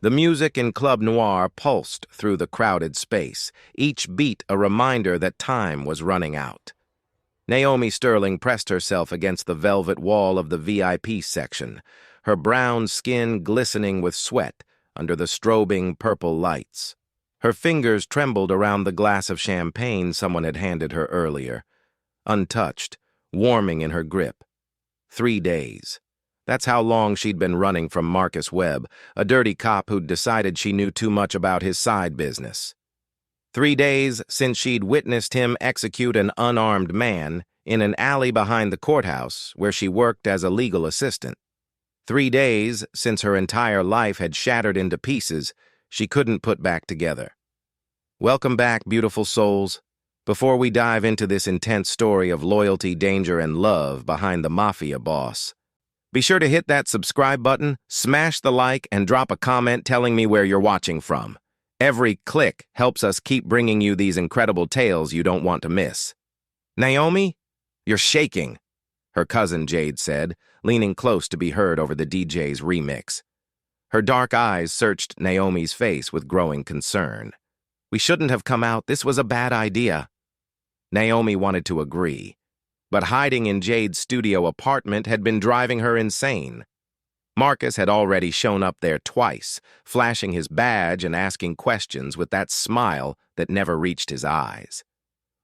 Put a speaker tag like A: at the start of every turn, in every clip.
A: The music in Club Noir pulsed through the crowded space, each beat a reminder that time was running out. Naomi Sterling pressed herself against the velvet wall of the VIP section, her brown skin glistening with sweat under the strobing purple lights. Her fingers trembled around the glass of champagne someone had handed her earlier, untouched, warming in her grip. 3 days. That's how long she'd been running from Marcus Webb, a dirty cop who'd decided she knew too much about his side business. 3 days since she'd witnessed him execute an unarmed man in an alley behind the courthouse where she worked as a legal assistant. 3 days since her entire life had shattered into pieces she couldn't put back together. Welcome back, beautiful souls. Before we dive into this intense story of loyalty, danger, and love behind the Mafia boss, be sure to hit that subscribe button, smash the like, and drop a comment telling me where you're watching from. Every click helps us keep bringing you these incredible tales you don't want to miss. Naomi, you're shaking, her cousin Jade said, leaning close to be heard over the DJ's remix. Her dark eyes searched Naomi's face with growing concern. We shouldn't have come out. This was a bad idea. Naomi wanted to agree, but hiding in Jade's studio apartment had been driving her insane. Marcus had already shown up there twice, flashing his badge and asking questions with that smile that never reached his eyes.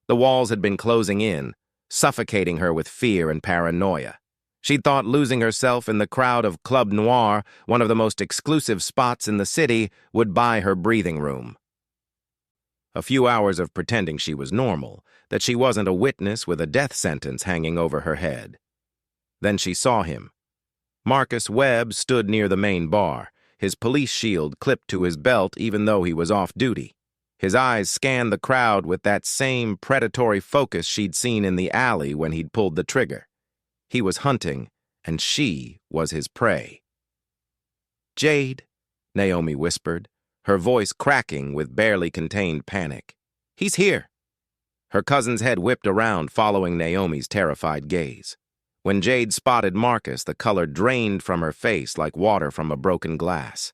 A: The walls had been closing in, suffocating her with fear and paranoia. She'd thought losing herself in the crowd of Club Noir, one of the most exclusive spots in the city, would buy her breathing room. A few hours of pretending she was normal, that she wasn't a witness with a death sentence hanging over her head. Then she saw him. Marcus Webb stood near the main bar, his police shield clipped to his belt even though he was off duty. His eyes scanned the crowd with that same predatory focus she'd seen in the alley when he'd pulled the trigger. He was hunting, and she was his prey. "Jade," Naomi whispered, her voice cracking with barely contained panic. "He's here." Her cousin's head whipped around, following Naomi's terrified gaze. When Jade spotted Marcus, the color drained from her face like water from a broken glass.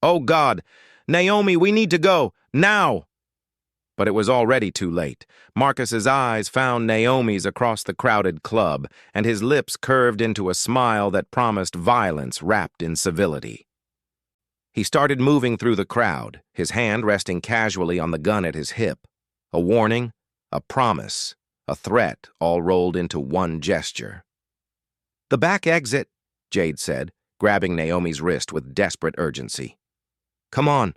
A: "Oh, God! Naomi, we need to go! Now!" But it was already too late. Marcus's eyes found Naomi's across the crowded club, and his lips curved into a smile that promised violence wrapped in civility. He started moving through the crowd, his hand resting casually on the gun at his hip. A warning, a promise, a threat, all rolled into one gesture. "The back exit," Jade said, grabbing Naomi's wrist with desperate urgency. "Come on."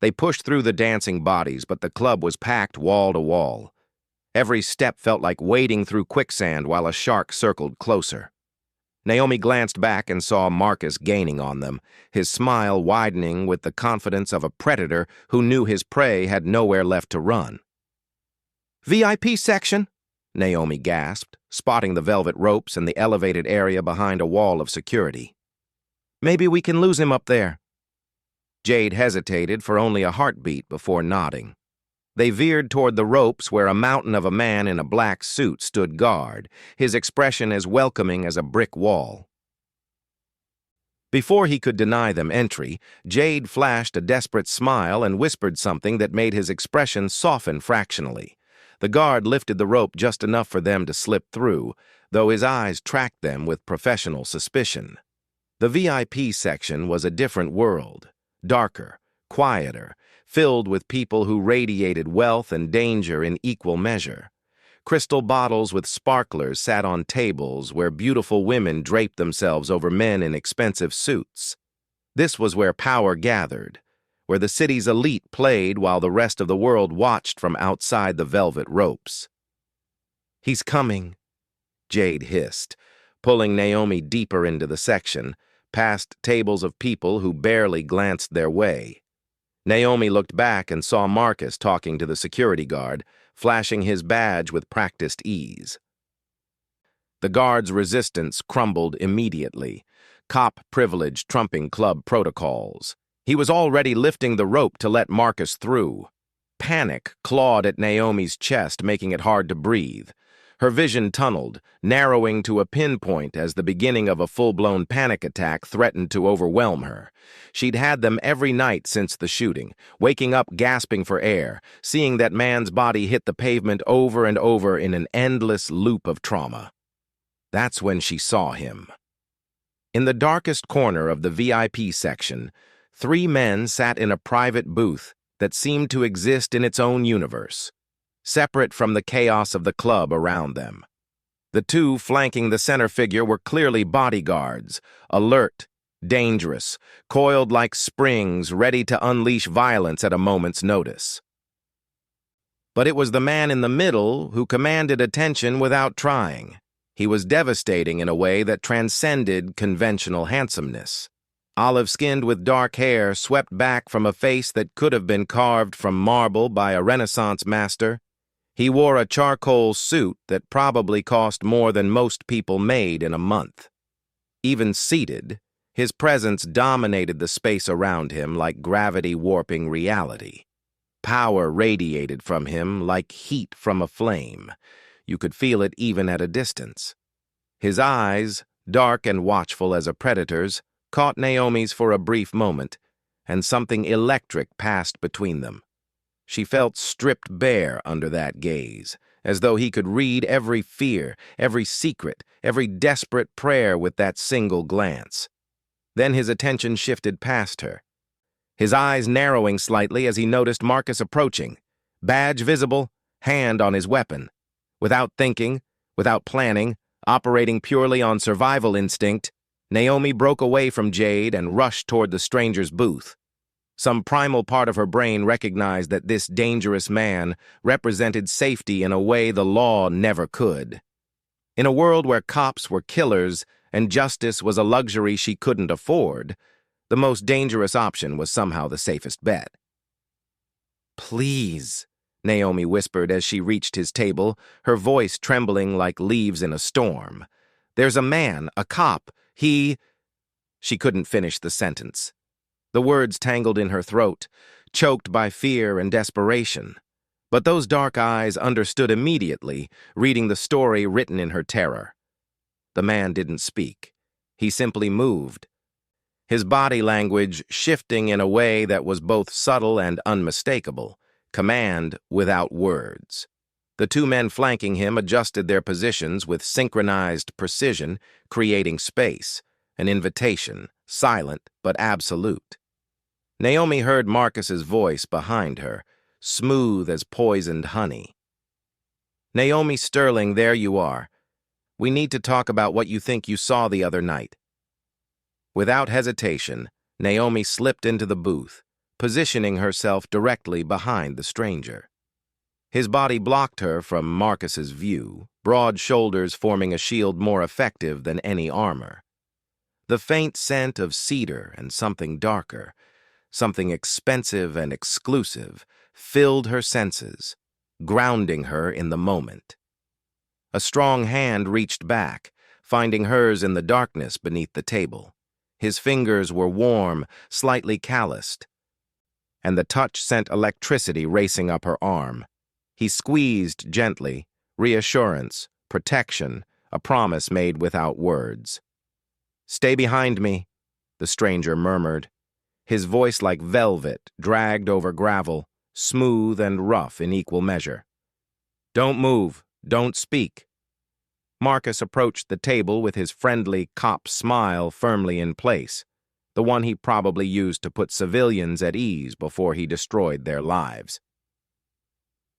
A: They pushed through the dancing bodies, but the club was packed wall to wall. Every step felt like wading through quicksand while a shark circled closer. Naomi glanced back and saw Marcus gaining on them, his smile widening with the confidence of a predator who knew his prey had nowhere left to run. "VIP section," Naomi gasped, spotting the velvet ropes and the elevated area behind a wall of security. "Maybe we can lose him up there." Jade hesitated for only a heartbeat before nodding. They veered toward the ropes where a mountain of a man in a black suit stood guard, his expression as welcoming as a brick wall. Before he could deny them entry, Jade flashed a desperate smile and whispered something that made his expression soften fractionally. The guard lifted the rope just enough for them to slip through, though his eyes tracked them with professional suspicion. The VIP section was a different world, darker, quieter, filled with people who radiated wealth and danger in equal measure. Crystal bottles with sparklers sat on tables where beautiful women draped themselves over men in expensive suits. This was where power gathered, where the city's elite played while the rest of the world watched from outside the velvet ropes. "He's coming," Jade hissed, pulling Naomi deeper into the section, past tables of people who barely glanced their way. Naomi looked back and saw Marcus talking to the security guard, flashing his badge with practiced ease. The guard's resistance crumbled immediately, cop privilege trumping club protocols. He was already lifting the rope to let Marcus through. Panic clawed at Naomi's chest, making it hard to breathe. Her vision tunneled, narrowing to a pinpoint as the beginning of a full-blown panic attack threatened to overwhelm her. She'd had them every night since the shooting, waking up gasping for air, seeing that man's body hit the pavement over and over in an endless loop of trauma. That's when she saw him. In the darkest corner of the VIP section, 3 men sat in a private booth that seemed to exist in its own universe, separate from the chaos of the club around them. The 2 flanking the center figure were clearly bodyguards, alert, dangerous, coiled like springs, ready to unleash violence at a moment's notice. But it was the man in the middle who commanded attention without trying. He was devastating in a way that transcended conventional handsomeness. Olive-skinned with dark hair swept back from a face that could have been carved from marble by a Renaissance master, he wore a charcoal suit that probably cost more than most people made in a month. Even seated, his presence dominated the space around him like gravity warping reality. Power radiated from him like heat from a flame. You could feel it even at a distance. His eyes, dark and watchful as a predator's, caught Naomi's for a brief moment, and something electric passed between them. She felt stripped bare under that gaze, as though he could read every fear, every secret, every desperate prayer with that single glance. Then his attention shifted past her, his eyes narrowing slightly as he noticed Marcus approaching, badge visible, hand on his weapon. Without thinking, without planning, operating purely on survival instinct, Naomi broke away from Jade and rushed toward the stranger's booth. Some primal part of her brain recognized that this dangerous man represented safety in a way the law never could. In a world where cops were killers and justice was a luxury she couldn't afford, the most dangerous option was somehow the safest bet. "Please," Naomi whispered as she reached his table, her voice trembling like leaves in a storm. "There's a man, a cop, he—" She couldn't finish the sentence. The words tangled in her throat, choked by fear and desperation. But those dark eyes understood immediately, reading the story written in her terror. The man didn't speak. He simply moved, his body language shifting in a way that was both subtle and unmistakable, command without words. The 2 men flanking him adjusted their positions with synchronized precision, creating space, an invitation, silent but absolute. Naomi heard Marcus's voice behind her, smooth as poisoned honey. "Naomi Sterling, there you are. We need to talk about what you think you saw the other night." Without hesitation, Naomi slipped into the booth, positioning herself directly behind the stranger. His body blocked her from Marcus's view, broad shoulders forming a shield more effective than any armor. The faint scent of cedar and something darker, something expensive and exclusive, filled her senses, grounding her in the moment. A strong hand reached back, finding hers in the darkness beneath the table. His fingers were warm, slightly calloused, and the touch sent electricity racing up her arm. He squeezed gently, reassurance, protection, a promise made without words. "Stay behind me," the stranger murmured, his voice like velvet dragged over gravel, smooth and rough in equal measure. "Don't move, don't speak." Marcus approached the table with his friendly cop smile firmly in place, the one he probably used to put civilians at ease before he destroyed their lives.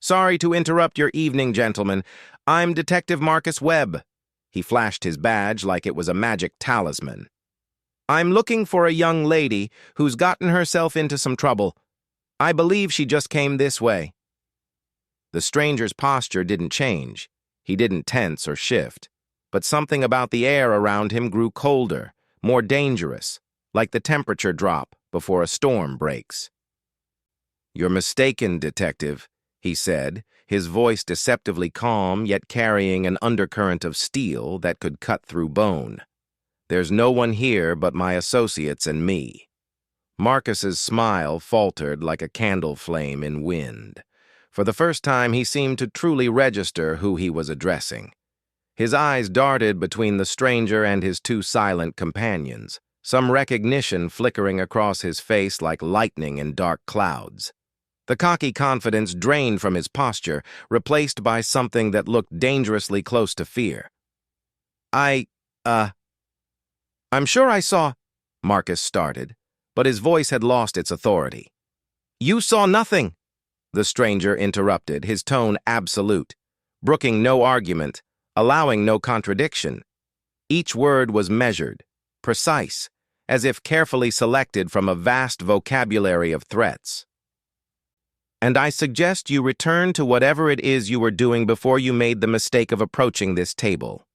A: "Sorry to interrupt your evening, gentlemen. I'm Detective Marcus Webb." He flashed his badge like it was a magic talisman. "I'm looking for a young lady who's gotten herself into some trouble. I believe she just came this way." The stranger's posture didn't change. He didn't tense or shift. But something about the air around him grew colder, more dangerous, like the temperature drop before a storm breaks. "You're mistaken, Detective," he said, his voice deceptively calm yet carrying an undercurrent of steel that could cut through bone. "There's no one here but my associates and me." Marcus's smile faltered like a candle flame in wind. For the first time, he seemed to truly register who he was addressing. His eyes darted between the stranger and his two silent companions, some recognition flickering across his face like lightning in dark clouds. The cocky confidence drained from his posture, replaced by something that looked dangerously close to fear. I'm sure I saw—" Marcus started, but his voice had lost its authority. "You saw nothing," the stranger interrupted, his tone absolute, brooking no argument, allowing no contradiction. Each word was measured, precise, as if carefully selected from a vast vocabulary of threats. "And I suggest you return to whatever it is you were doing before you made the mistake of approaching this table."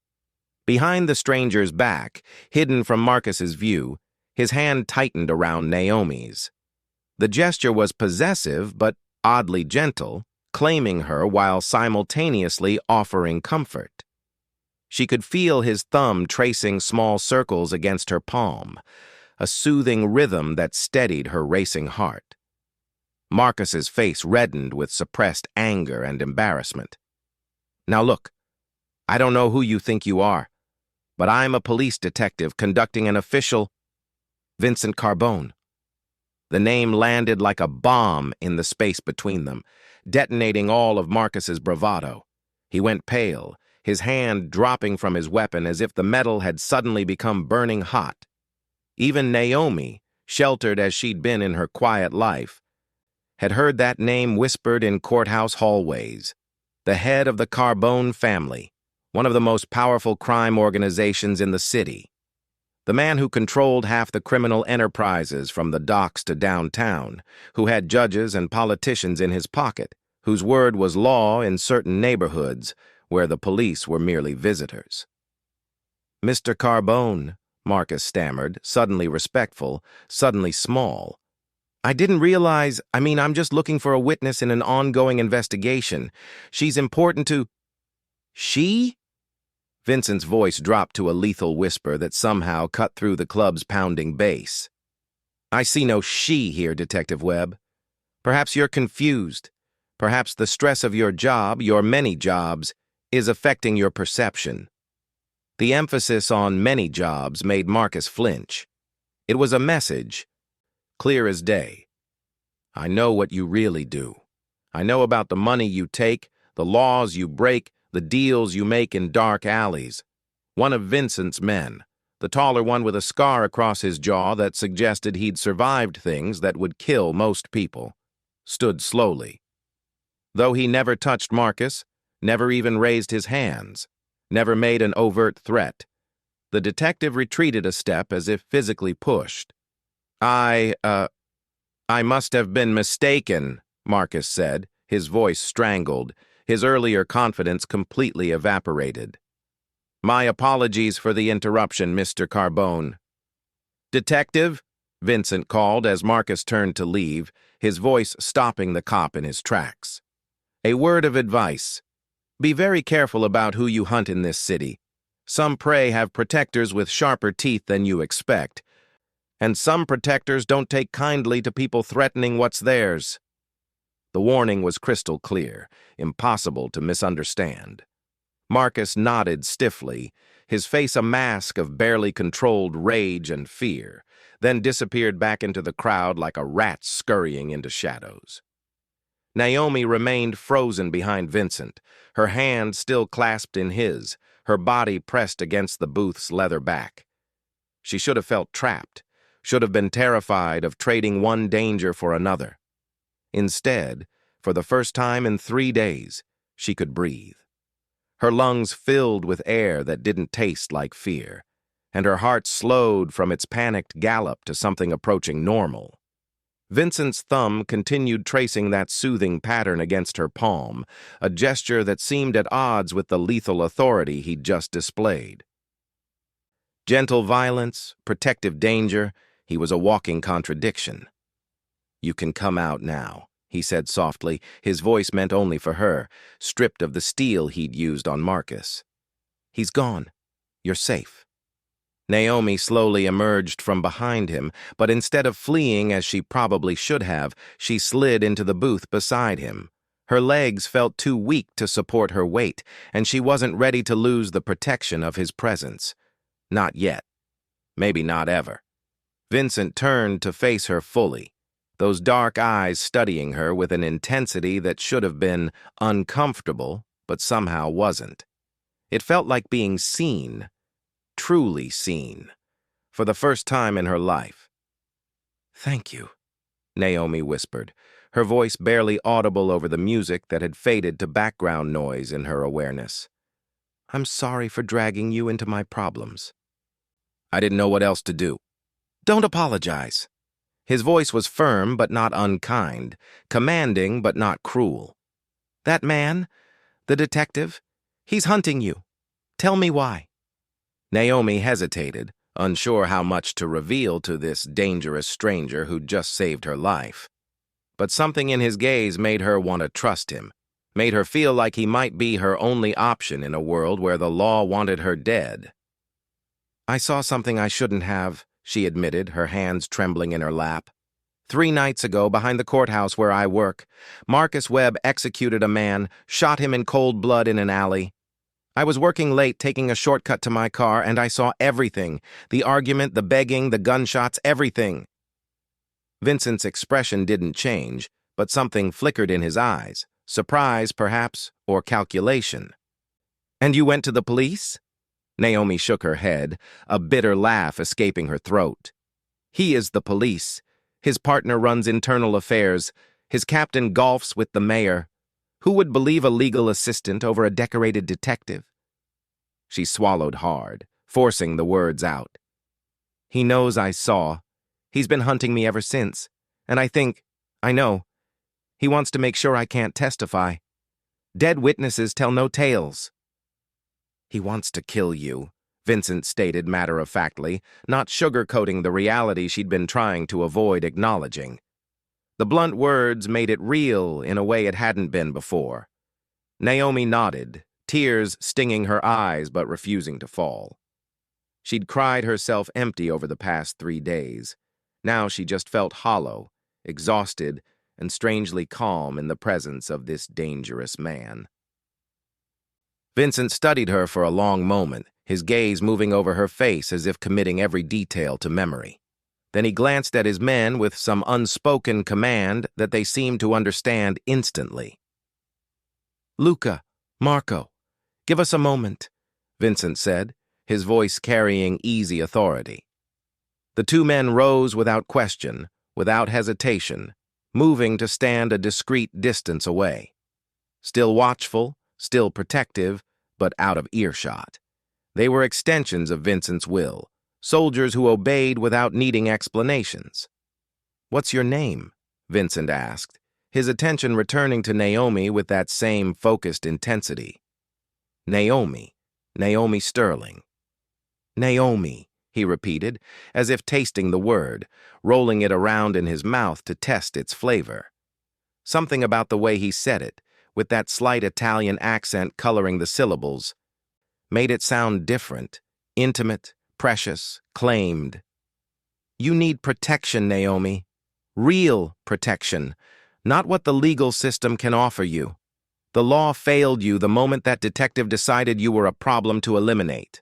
A: Behind the stranger's back, hidden from Marcus's view, his hand tightened around Naomi's. The gesture was possessive but oddly gentle, claiming her while simultaneously offering comfort. She could feel his thumb tracing small circles against her palm, a soothing rhythm that steadied her racing heart. Marcus's face reddened with suppressed anger and embarrassment. "Now look, I don't know who you think you are, but I'm a police detective conducting an official—" "Vincent Carbone." The name landed like a bomb in the space between them, detonating all of Marcus's bravado. He went pale, his hand dropping from his weapon as if the metal had suddenly become burning hot. Even Naomi, sheltered as she'd been in her quiet life, had heard that name whispered in courthouse hallways. The head of the Carbone family, one of the most powerful crime organizations in the city. The man who controlled half the criminal enterprises from the docks to downtown, who had judges and politicians in his pocket, whose word was law in certain neighborhoods where the police were merely visitors. "Mr. Carbone," Marcus stammered, suddenly respectful, suddenly small. "I didn't realize, I'm just looking for a witness in an ongoing investigation. She's important to—" "She?" Vincent's voice dropped to a lethal whisper that somehow cut through the club's pounding bass. "I see no she here, Detective Webb. Perhaps you're confused. Perhaps the stress of your job, your many jobs, is affecting your perception." The emphasis on many jobs made Marcus flinch. It was a message, clear as day. "I know what you really do. I know about the money you take, the laws you break, the deals you make in dark alleys." One of Vincent's men, the taller one with a scar across his jaw that suggested he'd survived things that would kill most people, stood slowly. Though he never touched Marcus, never even raised his hands, never made an overt threat, the detective retreated a step as if physically pushed. I must have been mistaken," Marcus said, his voice strangled, his earlier confidence completely evaporated. "My apologies for the interruption, Mr. Carbone." "Detective," Vincent called as Marcus turned to leave, his voice stopping the cop in his tracks. "A word of advice. Be very careful about who you hunt in this city. Some prey have protectors with sharper teeth than you expect, and some protectors don't take kindly to people threatening what's theirs." The warning was crystal clear, impossible to misunderstand. Marcus nodded stiffly, his face a mask of barely controlled rage and fear, then disappeared back into the crowd like a rat scurrying into shadows. Naomi remained frozen behind Vincent, her hand still clasped in his, her body pressed against the booth's leather back. She should have felt trapped, should have been terrified of trading one danger for another. Instead, for the first time in 3 days, she could breathe. Her lungs filled with air that didn't taste like fear, and her heart slowed from its panicked gallop to something approaching normal. Vincent's thumb continued tracing that soothing pattern against her palm, a gesture that seemed at odds with the lethal authority he'd just displayed. Gentle violence, protective danger, he was a walking contradiction. "You can come out now," he said softly, his voice meant only for her, stripped of the steel he'd used on Marcus. "He's gone. You're safe." Naomi slowly emerged from behind him, but instead of fleeing as she probably should have, she slid into the booth beside him, Her legs felt too weak to support her weight, and she wasn't ready to lose the protection of his presence. Not yet. Maybe not ever. Vincent turned to face her fully, those dark eyes studying her with an intensity that should have been uncomfortable, but somehow wasn't. It felt like being seen, truly seen, for the first time in her life. "Thank you," Naomi whispered, her voice barely audible over the music that had faded to background noise in her awareness. "I'm sorry for dragging you into my problems." "I didn't know what else to do." "Don't apologize." His voice was firm but not unkind, commanding but not cruel. "That man, the detective, he's hunting you. Tell me why." Naomi hesitated, unsure how much to reveal to this dangerous stranger who'd just saved her life. But something in his gaze made her want to trust him, made her feel like he might be her only option in a world where the law wanted her dead. "I saw something I shouldn't have," she admitted, her hands trembling in her lap. 3 nights ago, behind the courthouse where I work, Marcus Webb executed a man, shot him in cold blood in an alley. I was working late, taking a shortcut to my car, and I saw everything. The argument, the begging, the gunshots, everything. Vincent's expression didn't change, but something flickered in his eyes. Surprise, perhaps, or calculation. "And you went to the police?" Naomi shook her head, a bitter laugh escaping her throat. "He is the police. His partner runs internal affairs. His captain golfs with the mayor. Who would believe a legal assistant over a decorated detective?" She swallowed hard, forcing the words out. "He knows I saw. He's been hunting me ever since. And I know, he wants to make sure I can't testify. Dead witnesses tell no tales." "He wants to kill you," Vincent stated matter-of-factly, not sugarcoating the reality she'd been trying to avoid acknowledging. The blunt words made it real in a way it hadn't been before. Naomi nodded, tears stinging her eyes but refusing to fall. She'd cried herself empty over the past 3 days. Now she just felt hollow, exhausted, and strangely calm in the presence of this dangerous man. Vincent studied her for a long moment, his gaze moving over her face as if committing every detail to memory. Then he glanced at his men with some unspoken command that they seemed to understand instantly. "Luca, Marco, give us a moment," Vincent said, his voice carrying easy authority. The 2 men rose without question, without hesitation, moving to stand a discreet distance away. Still watchful, still protective, but out of earshot. They were extensions of Vincent's will, soldiers who obeyed without needing explanations. "What's your name?" Vincent asked, his attention returning to Naomi with that same focused intensity. "Naomi. Naomi Sterling." "Naomi," he repeated, as if tasting the word, rolling it around in his mouth to test its flavor. Something about the way he said it, with that slight Italian accent coloring the syllables, made it sound different, intimate, precious, claimed. "You need protection, Naomi. Real protection, not what the legal system can offer you. The law failed you the moment that detective decided you were a problem to eliminate."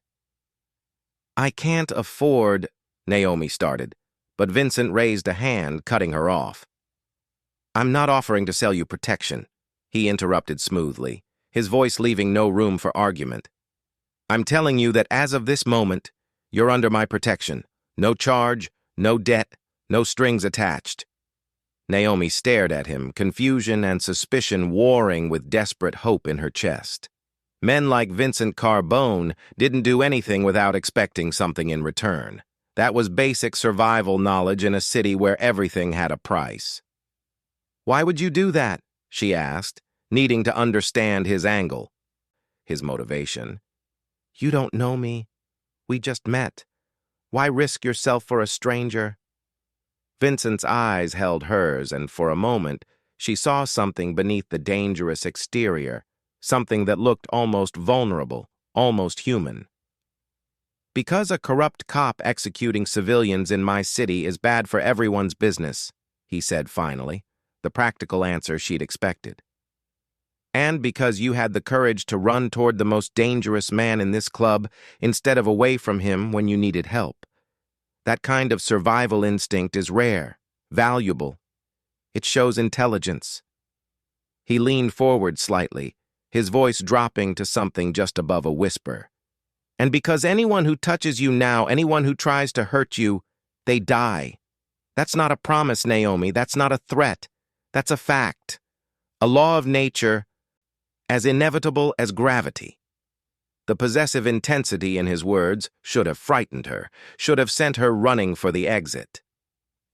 A: "I can't afford," Naomi started, but Vincent raised a hand, cutting her off. "I'm not offering to sell you protection," he interrupted smoothly, his voice leaving no room for argument. "I'm telling you that as of this moment, you're under my protection. No charge, no debt, no strings attached." Naomi stared at him, confusion and suspicion warring with desperate hope in her chest. Men like Vincent Carbone didn't do anything without expecting something in return. That was basic survival knowledge in a city where everything had a price. "Why would you do that?" she asked, needing to understand his angle, his motivation. "You don't know me. We just met. Why risk yourself for a stranger?" Vincent's eyes held hers, and for a moment, she saw something beneath the dangerous exterior, something that looked almost vulnerable, almost human. "Because a corrupt cop executing civilians in my city is bad for everyone's business," he said finally, the practical answer she'd expected. And because you had the courage to run toward the most dangerous man in this club instead of away from him when you needed help. That kind of survival instinct is rare, valuable. It shows intelligence. He leaned forward slightly, his voice dropping to something just above a whisper. And because anyone who touches you now, anyone who tries to hurt you, they die. That's not a promise, Naomi. That's not a threat. That's a fact. A law of nature, as inevitable as gravity. The possessive intensity in his words should have frightened her, should have sent her running for the exit.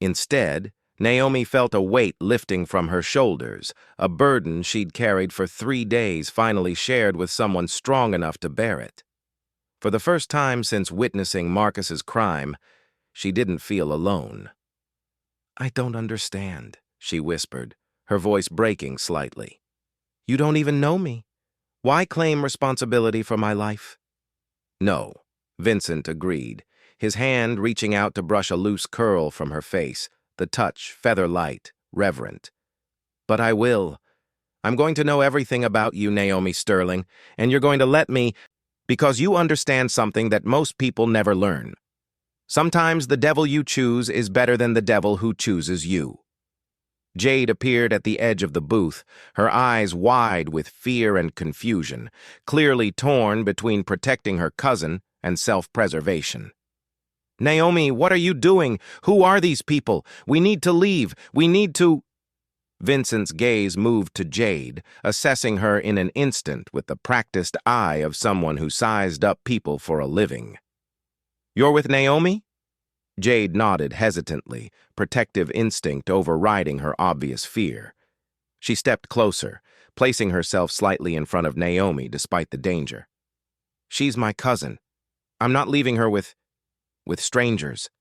A: Instead, Naomi felt a weight lifting from her shoulders, a burden she'd carried for 3 days finally shared with someone strong enough to bear it. For the first time since witnessing Marcus's crime, she didn't feel alone. "I don't understand," she whispered, her voice breaking slightly. "You don't even know me. Why claim responsibility for my life?" "No," Vincent agreed, his hand reaching out to brush a loose curl from her face, the touch feather-light, reverent. "But I will. I'm going to know everything about you, Naomi Sterling, and you're going to let me, because you understand something that most people never learn. Sometimes the devil you choose is better than the devil who chooses you." Jade appeared at the edge of the booth, her eyes wide with fear and confusion, clearly torn between protecting her cousin and self-preservation. "Naomi, what are you doing? Who are these people? We need to leave. We need to—" Vincent's gaze moved to Jade, assessing her in an instant with the practiced eye of someone who sized up people for a living. "You're with Naomi?" Jade nodded hesitantly, protective instinct overriding her obvious fear. She stepped closer, placing herself slightly in front of Naomi despite the danger. "She's my cousin. I'm not leaving her with strangers."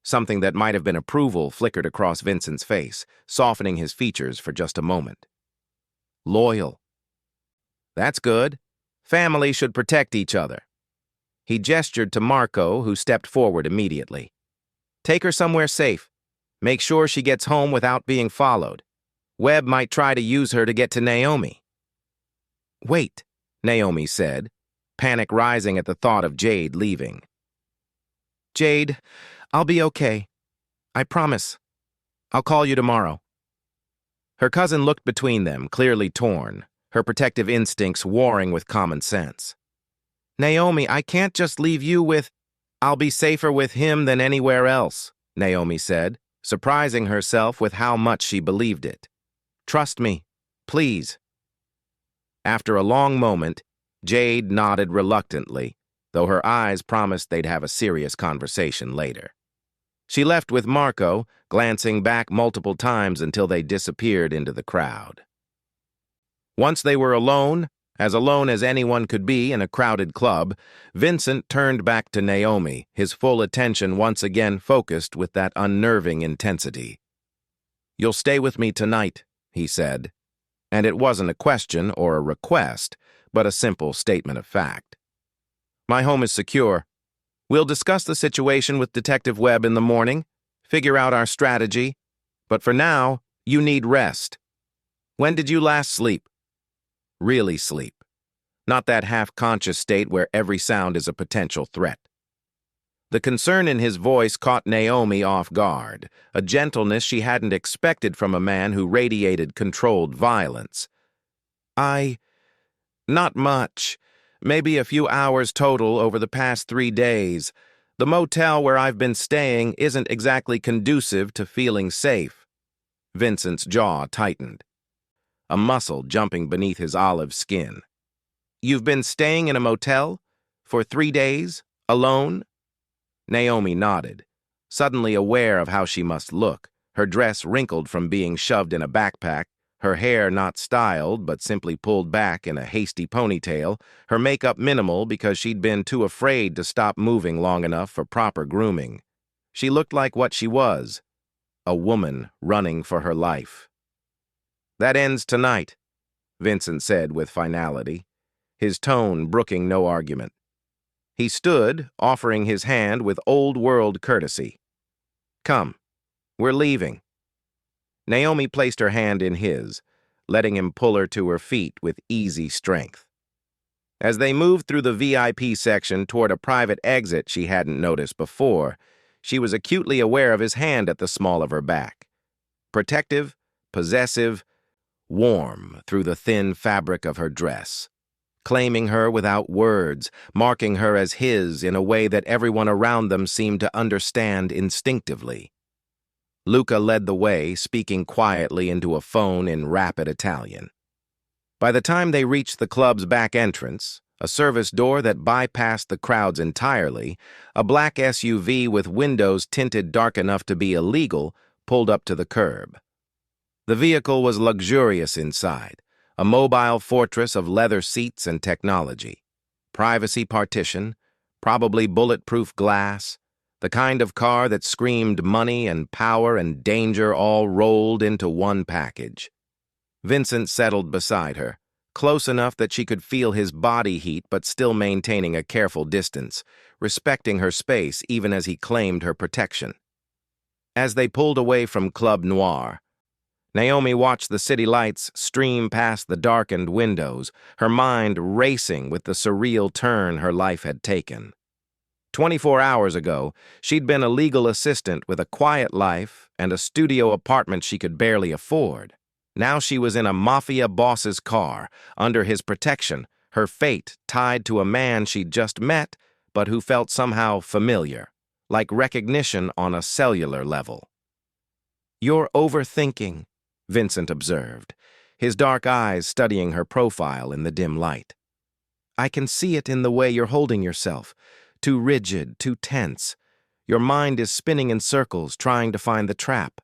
A: Something that might have been approval flickered across Vincent's face, softening his features for just a moment. "Loyal. That's good. Family should protect each other." He gestured to Marco, who stepped forward immediately. "Take her somewhere safe. Make sure she gets home without being followed. Webb might try to use her to get to Naomi." "Wait," Naomi said, panic rising at the thought of Jade leaving. "Jade, I'll be okay. I promise. I'll call you tomorrow." Her cousin looked between them, clearly torn, her protective instincts warring with common sense. "Naomi, I can't just leave you with—" "I'll be safer with him than anywhere else," Naomi said, surprising herself with how much she believed it. "Trust me, please." After a long moment, Jade nodded reluctantly, though her eyes promised they'd have a serious conversation later. She left with Marco, glancing back multiple times until they disappeared into the crowd. Once they were alone as anyone could be in a crowded club, Vincent turned back to Naomi, his full attention once again focused with that unnerving intensity. "You'll stay with me tonight," he said. And it wasn't a question or a request, but a simple statement of fact. "My home is secure. We'll discuss the situation with Detective Webb in the morning, figure out our strategy, but for now, you need rest. When did you last sleep? Really sleep. Not that half-conscious state where every sound is a potential threat." The concern in his voice caught Naomi off guard, a gentleness she hadn't expected from a man who radiated controlled violence. Not much. Maybe a few hours total over the past 3 days. The motel where I've been staying isn't exactly conducive to feeling safe." Vincent's jaw tightened, a muscle jumping beneath his olive skin. "You've been staying in a motel? For 3 days? Alone?" Naomi nodded, suddenly aware of how she must look, her dress wrinkled from being shoved in a backpack, her hair not styled but simply pulled back in a hasty ponytail, her makeup minimal because she'd been too afraid to stop moving long enough for proper grooming. She looked like what she was, a woman running for her life. "That ends tonight," Vincent said with finality, his tone brooking no argument. He stood, offering his hand with old-world courtesy. "Come, we're leaving." Naomi placed her hand in his, letting him pull her to her feet with easy strength. As they moved through the VIP section toward a private exit she hadn't noticed before, she was acutely aware of his hand at the small of her back. Protective, possessive, warm through the thin fabric of her dress, claiming her without words, marking her as his in a way that everyone around them seemed to understand instinctively. Luca led the way, speaking quietly into a phone in rapid Italian. By the time they reached the club's back entrance, a service door that bypassed the crowds entirely, a black SUV with windows tinted dark enough to be illegal pulled up to the curb. The vehicle was luxurious inside, a mobile fortress of leather seats and technology. Privacy partition, probably bulletproof glass, the kind of car that screamed money and power and danger all rolled into one package. Vincent settled beside her, close enough that she could feel his body heat but still maintaining a careful distance, respecting her space even as he claimed her protection. As they pulled away from Club Noir, Naomi watched the city lights stream past the darkened windows, her mind racing with the surreal turn her life had taken. 24 hours ago, she'd been a legal assistant with a quiet life and a studio apartment she could barely afford. Now she was in a Mafia boss's car, under his protection, her fate tied to a man she'd just met, but who felt somehow familiar, like recognition on a cellular level. "You're overthinking," Vincent observed, his dark eyes studying her profile in the dim light. "I can see it in the way you're holding yourself. Too rigid, too tense. Your mind is spinning in circles, trying to find the trap."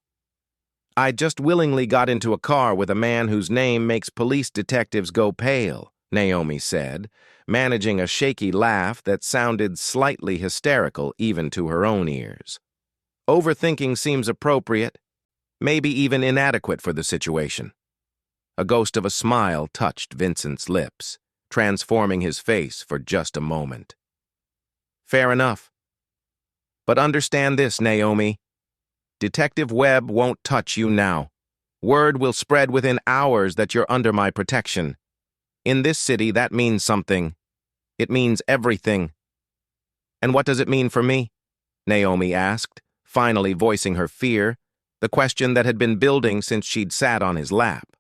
A: "I just willingly got into a car with a man whose name makes police detectives go pale," Naomi said, managing a shaky laugh that sounded slightly hysterical even to her own ears. "Overthinking seems appropriate, maybe even inadequate for the situation." A ghost of a smile touched Vincent's lips, transforming his face for just a moment. "Fair enough. But understand this, Naomi. Detective Webb won't touch you now. Word will spread within hours that you're under my protection. In this city, that means something. It means everything." "And what does it mean for me?" Naomi asked, finally voicing her fear, the question that had been building since she'd sat on his lap.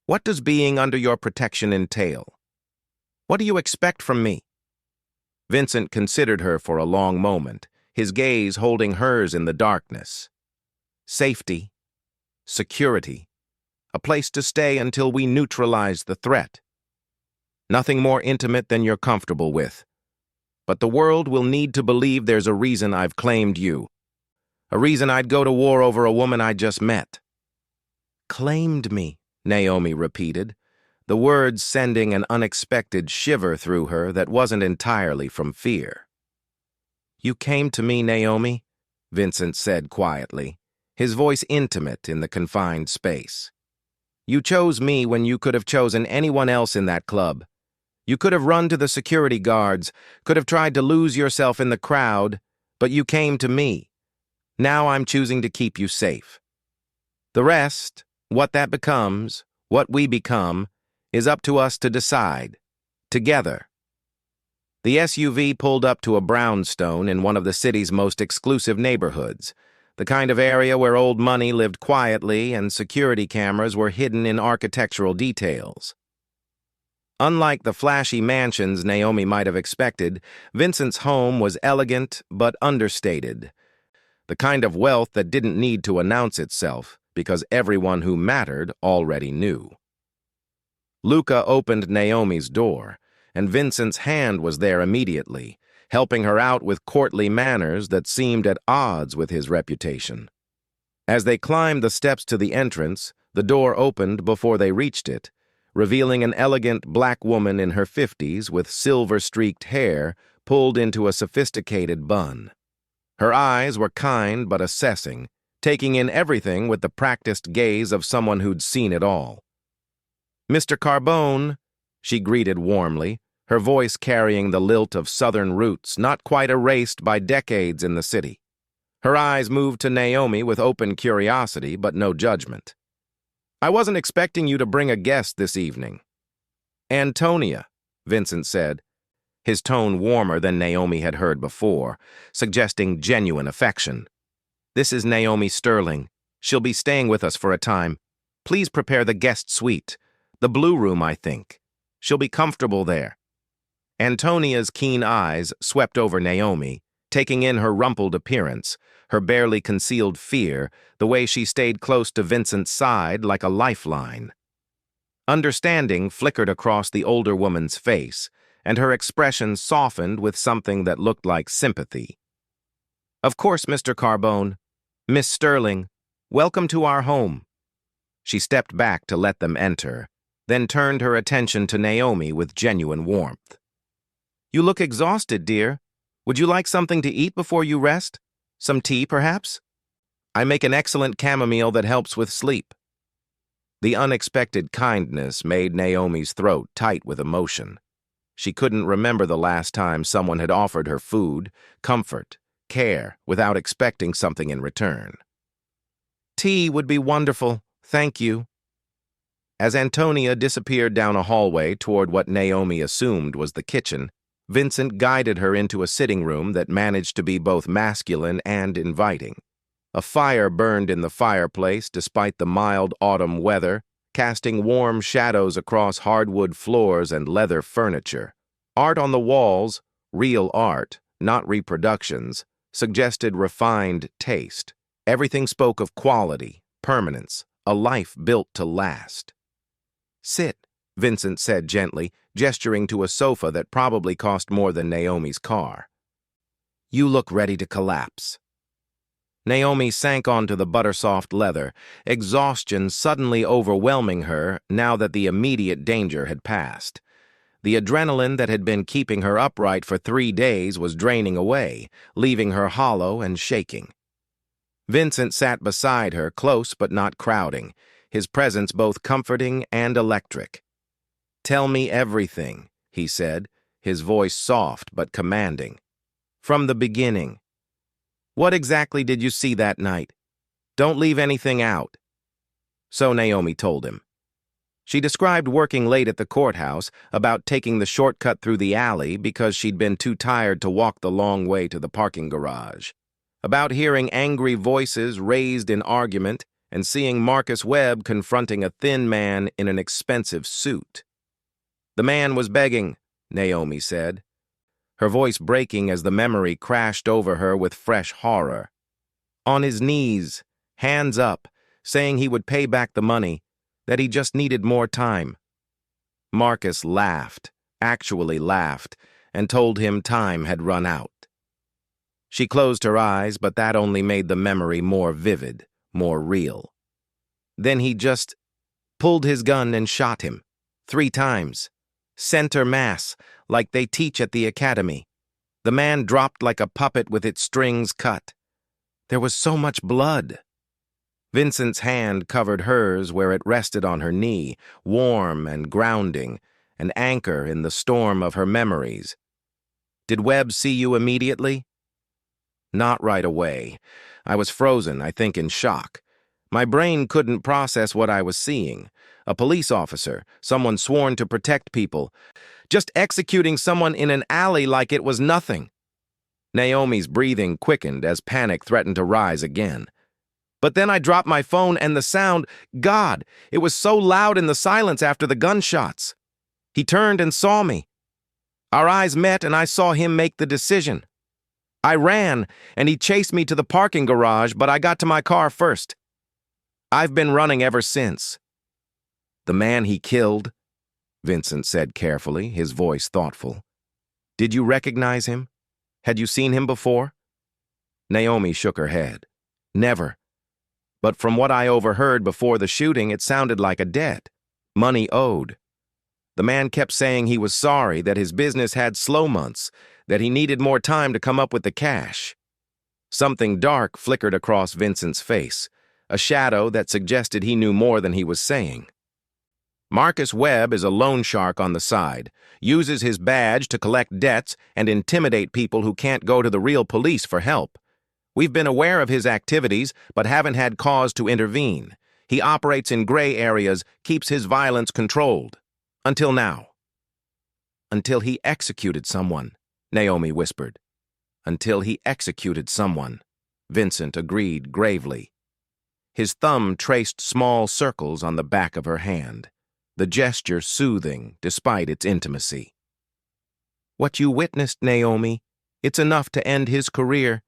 A: "What does being under your protection entail? What do you expect from me?" Vincent considered her for a long moment, his gaze holding hers in the darkness. "Safety, security, a place to stay until we neutralize the threat. Nothing more intimate than you're comfortable with. But the world will need to believe there's a reason I've claimed you. A reason I'd go to war over a woman I just met." "Claimed me," Naomi repeated, the words sending an unexpected shiver through her that wasn't entirely from fear. "You came to me, Naomi," Vincent said quietly, his voice intimate in the confined space. "You chose me when you could have chosen anyone else in that club. You could have run to the security guards, could have tried to lose yourself in the crowd, but you came to me. Now I'm choosing to keep you safe. The rest, what that becomes, what we become, is up to us to decide, together." The SUV pulled up to a brownstone in one of the city's most exclusive neighborhoods, the kind of area where old money lived quietly and security cameras were hidden in architectural details. Unlike the flashy mansions Naomi might have expected, Vincent's home was elegant but understated, the kind of wealth that didn't need to announce itself because everyone who mattered already knew. Luca opened Naomi's door, and Vincent's hand was there immediately, helping her out with courtly manners that seemed at odds with his reputation. As they climbed the steps to the entrance, the door opened before they reached it, revealing an elegant black woman in her 50s with silver-streaked hair pulled into a sophisticated bun. Her eyes were kind but assessing, taking in everything with the practiced gaze of someone who'd seen it all. "Mr. Carbone," she greeted warmly, her voice carrying the lilt of Southern roots not quite erased by decades in the city. Her eyes moved to Naomi with open curiosity but no judgment. I wasn't expecting you to bring a guest this evening. Antonia, Vincent said, his tone warmer than Naomi had heard before, suggesting genuine affection. This is Naomi Sterling. She'll be staying with us for a time. Please prepare the guest suite. The blue room, I think. She'll be comfortable there. Antonia's keen eyes swept over Naomi, taking in her rumpled appearance, her barely concealed fear, the way she stayed close to Vincent's side like a lifeline. Understanding flickered across the older woman's face, and her expression softened with something that looked like sympathy. Of course, Mr. Carbone. Miss Sterling, welcome to our home. She stepped back to let them enter, then turned her attention to Naomi with genuine warmth. You look exhausted, dear. Would you like something to eat before you rest? Some tea, perhaps? I make an excellent chamomile that helps with sleep. The unexpected kindness made Naomi's throat tight with emotion. She couldn't remember the last time someone had offered her food, comfort, care, without expecting something in return. Tea would be wonderful, thank you. As Antonia disappeared down a hallway toward what Naomi assumed was the kitchen, Vincent guided her into a sitting room that managed to be both masculine and inviting. A fire burned in the fireplace despite the mild autumn weather, casting warm shadows across hardwood floors and leather furniture. Art on the walls, real art, not reproductions, suggested refined taste. Everything spoke of quality, permanence, a life built to last. Sit, Vincent said gently, gesturing to a sofa that probably cost more than Naomi's car. You look ready to collapse. Naomi sank onto the butter-soft leather, exhaustion suddenly overwhelming her now that the immediate danger had passed. The adrenaline that had been keeping her upright for 3 days was draining away, leaving her hollow and shaking. Vincent sat beside her, close but not crowding, his presence both comforting and electric. Tell me everything, he said, his voice soft but commanding. From the beginning. What exactly did you see that night? Don't leave anything out. So Naomi told him. She described working late at the courthouse, about taking the shortcut through the alley because she'd been too tired to walk the long way to the parking garage. About hearing angry voices raised in argument and seeing Marcus Webb confronting a thin man in an expensive suit. The man was begging, Naomi said, her voice breaking as the memory crashed over her with fresh horror. On his knees, hands up, saying he would pay back the money, that he just needed more time. Marcus laughed, actually laughed, and told him time had run out. She closed her eyes, but that only made the memory more vivid, more real. Then he just pulled his gun and shot him, 3 times. Center mass, like they teach at the academy. The man dropped like a puppet with its strings cut. There was so much blood. Vincent's hand covered hers where it rested on her knee, warm and grounding, an anchor in the storm of her memories. Did Webb see you immediately? Not right away. I was frozen, I think in shock. My brain couldn't process what I was seeing. A police officer, someone sworn to protect people, just executing someone in an alley like it was nothing. Naomi's breathing quickened as panic threatened to rise again. But then I dropped my phone and the sound, God, it was so loud in the silence after the gunshots. He turned and saw me. Our eyes met and I saw him make the decision. I ran and he chased me to the parking garage, but I got to my car first. I've been running ever since. The man he killed, Vincent said carefully, his voice thoughtful. Did you recognize him? Had you seen him before? Naomi shook her head. Never. But from what I overheard before the shooting, it sounded like a debt. Money owed. The man kept saying he was sorry, that his business had slow months, that he needed more time to come up with the cash. Something dark flickered across Vincent's face, a shadow that suggested he knew more than he was saying. Marcus Webb is a loan shark on the side, uses his badge to collect debts and intimidate people who can't go to the real police for help. We've been aware of his activities, but haven't had cause to intervene. He operates in gray areas, keeps his violence controlled. Until now. Until he executed someone, Naomi whispered. Until he executed someone, Vincent agreed gravely. His thumb traced small circles on the back of her hand, the gesture soothing despite its intimacy. What you witnessed, Naomi, it's enough to end his career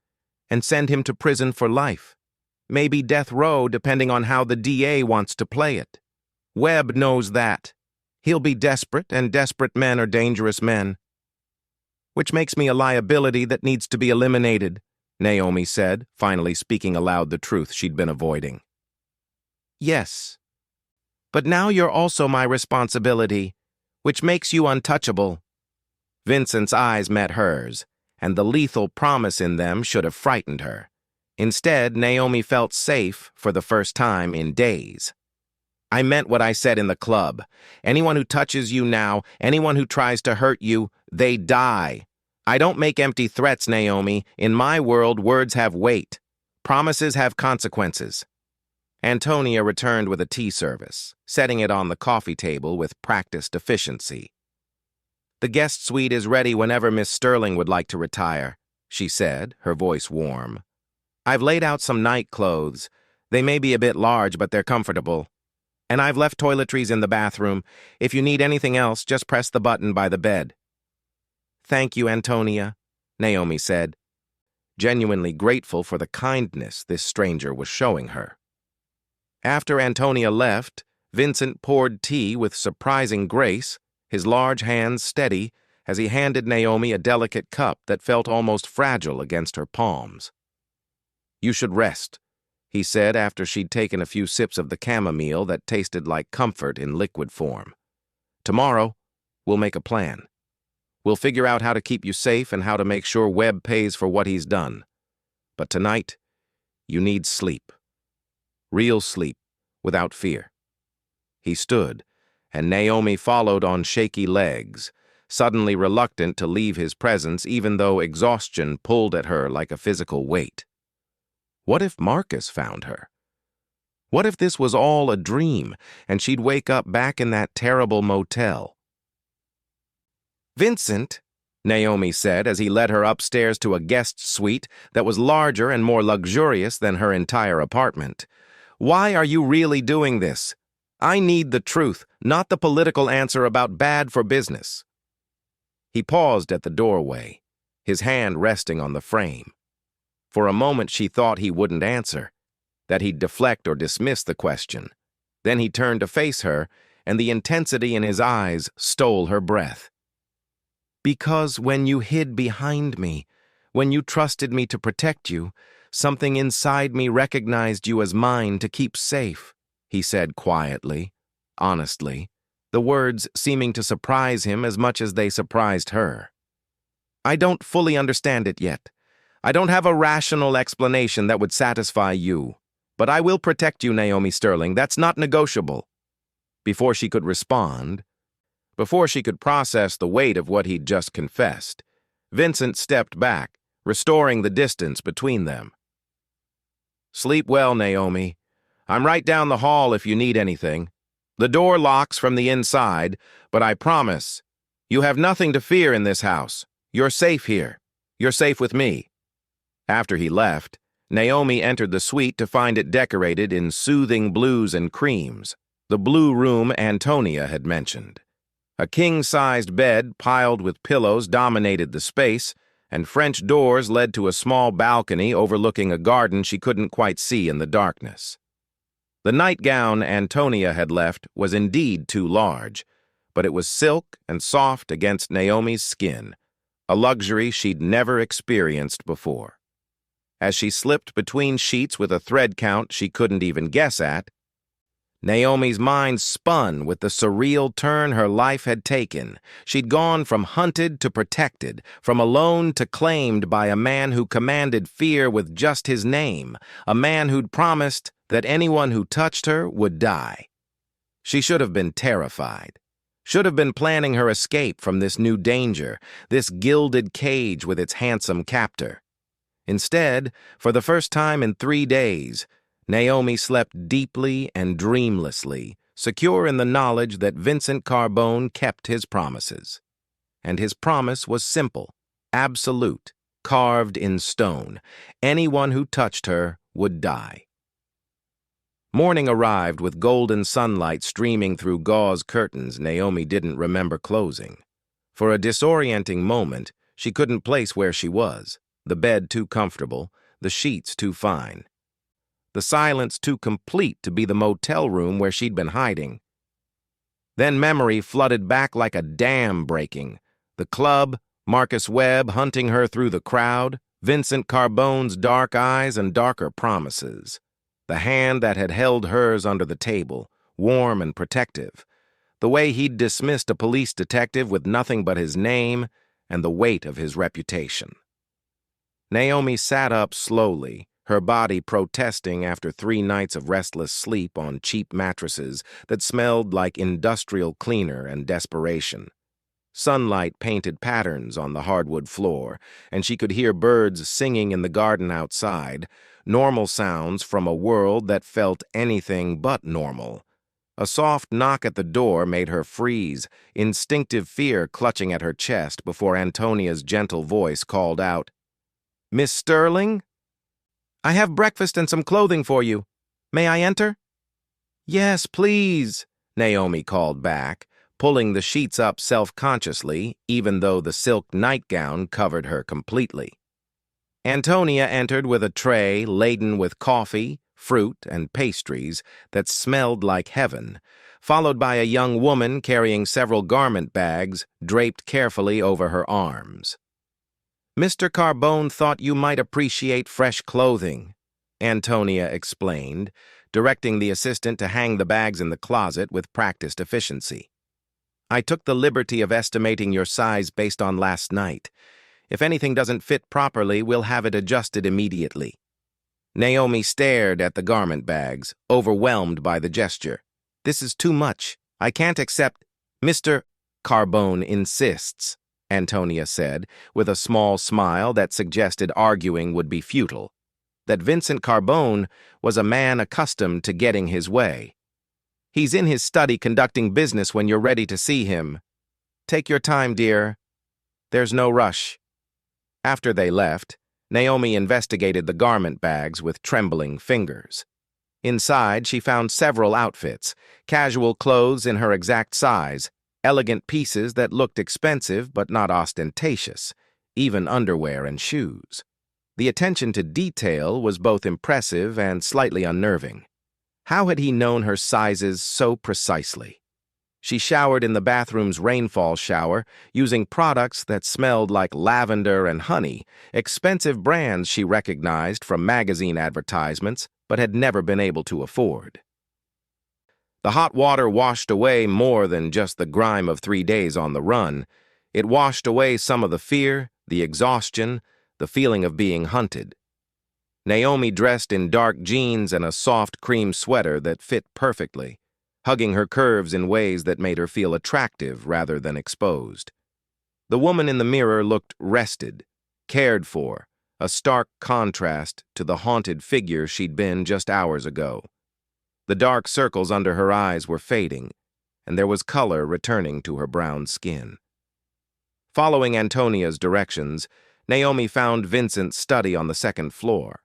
A: and send him to prison for life. Maybe death row, depending on how the DA wants to play it. Webb knows that. He'll be desperate, and desperate men are dangerous men. Which makes me a liability that needs to be eliminated, Naomi said, finally speaking aloud the truth she'd been avoiding. Yes. But now you're also my responsibility, which makes you untouchable. Vincent's eyes met hers, and the lethal promise in them should have frightened her. Instead, Naomi felt safe for the first time in days. I meant what I said in the club. Anyone who touches you now, anyone who tries to hurt you, they die. I don't make empty threats, Naomi. In my world, words have weight. Promises have consequences. Antonia returned with a tea service, setting it on the coffee table with practiced efficiency. The guest suite is ready whenever Miss Sterling would like to retire, she said, her voice warm. I've laid out some night clothes. They may be a bit large, but they're comfortable. And I've left toiletries in the bathroom. If you need anything else, just press the button by the bed. Thank you, Antonia, Naomi said, genuinely grateful for the kindness this stranger was showing her. After Antonia left, Vincent poured tea with surprising grace, his large hands steady as he handed Naomi a delicate cup that felt almost fragile against her palms. You should rest, he said after she'd taken a few sips of the chamomile that tasted like comfort in liquid form. Tomorrow, we'll make a plan. We'll figure out how to keep you safe and how to make sure Webb pays for what he's done. But tonight, you need sleep. Real sleep, without fear. He stood, and Naomi followed on shaky legs, suddenly reluctant to leave his presence even though exhaustion pulled at her like a physical weight. What if Marcus found her? What if this was all a dream and she'd wake up back in that terrible motel? Vincent, Naomi said as he led her upstairs to a guest suite that was larger and more luxurious than her entire apartment. Why are you really doing this? I need the truth, not the political answer about bad for business. He paused at the doorway, his hand resting on the frame. For a moment she thought he wouldn't answer, that he'd deflect or dismiss the question. Then he turned to face her, and the intensity in his eyes stole her breath. Because when you hid behind me, when you trusted me to protect you, something inside me recognized you as mine to keep safe, he said quietly, honestly, the words seeming to surprise him as much as they surprised her. I don't fully understand it yet. I don't have a rational explanation that would satisfy you, but I will protect you, Naomi Sterling. That's not negotiable. Before she could respond, before she could process the weight of what he'd just confessed, Vincent stepped back, restoring the distance between them. Sleep well, Naomi. I'm right down the hall if you need anything. The door locks from the inside, but I promise, you have nothing to fear in this house. You're safe here. You're safe with me. After he left, Naomi entered the suite to find it decorated in soothing blues and creams, the blue room Antonia had mentioned. A king-sized bed piled with pillows dominated the space, and French doors led to a small balcony overlooking a garden she couldn't quite see in the darkness. The nightgown Antonia had left was indeed too large, but it was silk and soft against Naomi's skin, a luxury she'd never experienced before. As she slipped between sheets with a thread count she couldn't even guess at, Naomi's mind spun with the surreal turn her life had taken. She'd gone from hunted to protected, from alone to claimed by a man who commanded fear with just his name, a man who'd promised that anyone who touched her would die. She should have been terrified, should have been planning her escape from this new danger, this gilded cage with its handsome captor. Instead, for the first time in 3 days, Naomi slept deeply and dreamlessly, secure in the knowledge that Vincent Carbone kept his promises. And his promise was simple, absolute, carved in stone. Anyone who touched her would die. Morning arrived with golden sunlight streaming through gauze curtains Naomi didn't remember closing. For a disorienting moment, she couldn't place where she was, the bed too comfortable, the sheets too fine, the silence too complete to be the motel room where she'd been hiding. Then memory flooded back like a dam breaking. The club, Marcus Webb hunting her through the crowd, Vincent Carbone's dark eyes and darker promises. The hand that had held hers under the table, warm and protective. The way he'd dismissed a police detective with nothing but his name and the weight of his reputation. Naomi sat up slowly, her body protesting after 3 nights of restless sleep on cheap mattresses that smelled like industrial cleaner and desperation. Sunlight painted patterns on the hardwood floor, and she could hear birds singing in the garden outside, normal sounds from a world that felt anything but normal. A soft knock at the door made her freeze, instinctive fear clutching at her chest before Antonia's gentle voice called out, "Miss Sterling? I have breakfast and some clothing for you. May I enter?" "Yes, please," Naomi called back, pulling the sheets up self-consciously, even though the silk nightgown covered her completely. Antonia entered with a tray laden with coffee, fruit, and pastries that smelled like heaven, followed by a young woman carrying several garment bags draped carefully over her arms. "Mr. Carbone thought you might appreciate fresh clothing," Antonia explained, directing the assistant to hang the bags in the closet with practiced efficiency. "I took the liberty of estimating your size based on last night. If anything doesn't fit properly, we'll have it adjusted immediately." Naomi stared at the garment bags, overwhelmed by the gesture. "This is too much. I can't accept—" "Mr. Carbone insists," Antonia said, with a small smile that suggested arguing would be futile, that Vincent Carbone was a man accustomed to getting his way. "He's in his study conducting business when you're ready to see him. Take your time, dear. There's no rush." After they left, Naomi investigated the garment bags with trembling fingers. Inside, she found several outfits, casual clothes in her exact size, elegant pieces that looked expensive but not ostentatious, even underwear and shoes. The attention to detail was both impressive and slightly unnerving. How had he known her sizes so precisely? She showered in the bathroom's rainfall shower, using products that smelled like lavender and honey, expensive brands she recognized from magazine advertisements but had never been able to afford. The hot water washed away more than just the grime of 3 days on the run. It washed away some of the fear, the exhaustion, the feeling of being hunted. Naomi dressed in dark jeans and a soft cream sweater that fit perfectly, hugging her curves in ways that made her feel attractive rather than exposed. The woman in the mirror looked rested, cared for, a stark contrast to the haunted figure she'd been just hours ago. The dark circles under her eyes were fading, and there was color returning to her brown skin. Following Antonia's directions, Naomi found Vincent's study on the 2nd floor.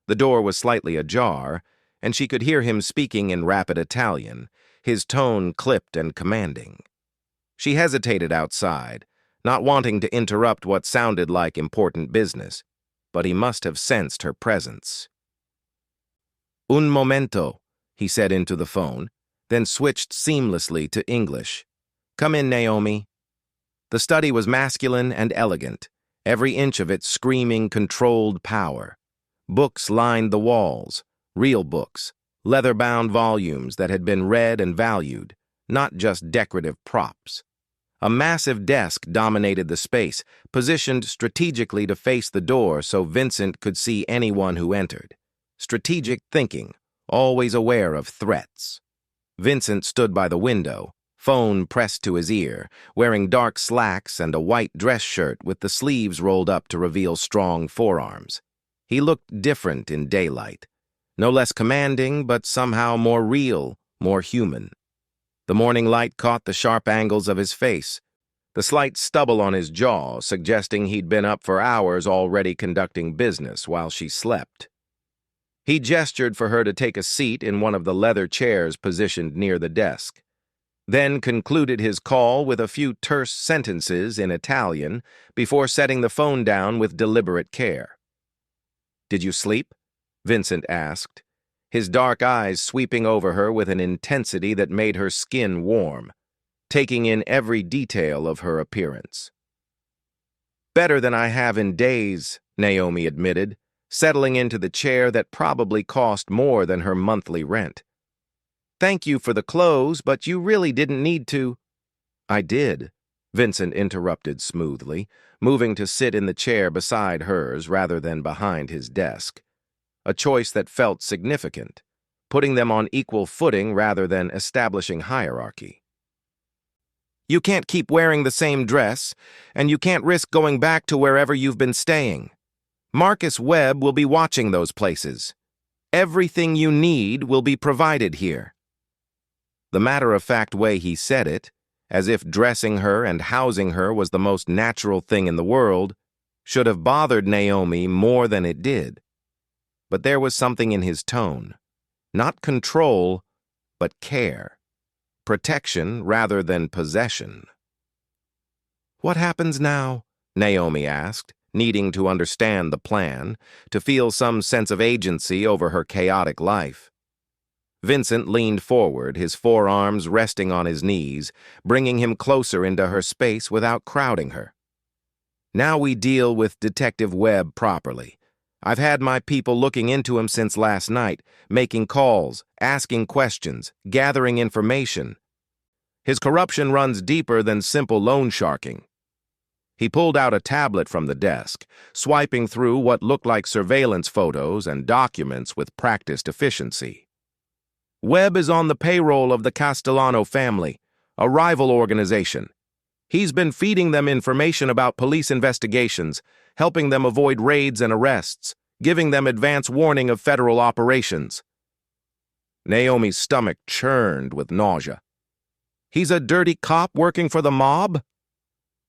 A: The door was slightly ajar, and she could hear him speaking in rapid Italian, his tone clipped and commanding. She hesitated outside, not wanting to interrupt what sounded like important business, but he must have sensed her presence. "Un momento," he said into the phone, then switched seamlessly to English. "Come in, Naomi." The study was masculine and elegant, every inch of it screaming controlled power. Books lined the walls, real books, leather-bound volumes that had been read and valued, not just decorative props. A massive desk dominated the space, positioned strategically to face the door so Vincent could see anyone who entered. Strategic thinking, always aware of threats. Vincent stood by the window, phone pressed to his ear, wearing dark slacks and a white dress shirt with the sleeves rolled up to reveal strong forearms. He looked different in daylight. No less commanding, but somehow more real, more human. The morning light caught the sharp angles of his face, the slight stubble on his jaw suggesting he'd been up for hours already conducting business while she slept. He gestured for her to take a seat in one of the leather chairs positioned near the desk, then concluded his call with a few terse sentences in Italian before setting the phone down with deliberate care. "Did you sleep?" Vincent asked, his dark eyes sweeping over her with an intensity that made her skin warm, taking in every detail of her appearance. "Better than I have in days," Naomi admitted, settling into the chair that probably cost more than her monthly rent. "Thank you for the clothes, but you really didn't need to." "I did," Vincent interrupted smoothly, moving to sit in the chair beside hers rather than behind his desk. A choice that felt significant, putting them on equal footing rather than establishing hierarchy. "You can't keep wearing the same dress, and you can't risk going back to wherever you've been staying. Marcus Webb will be watching those places. Everything you need will be provided here." The matter-of-fact way he said it, as if dressing her and housing her was the most natural thing in the world, should have bothered Naomi more than it did. But there was something in his tone. Not control, but care. Protection rather than possession. "What happens now?" Naomi asked, needing to understand the plan, to feel some sense of agency over her chaotic life. Vincent leaned forward, his forearms resting on his knees, bringing him closer into her space without crowding her. "Now we deal with Detective Webb properly. I've had my people looking into him since last night, making calls, asking questions, gathering information. His corruption runs deeper than simple loan sharking." He pulled out a tablet from the desk, swiping through what looked like surveillance photos and documents with practiced efficiency. "Webb is on the payroll of the Castellano family, a rival organization. He's been feeding them information about police investigations, helping them avoid raids and arrests, giving them advance warning of federal operations." Naomi's stomach churned with nausea. "He's a dirty cop working for the mob?"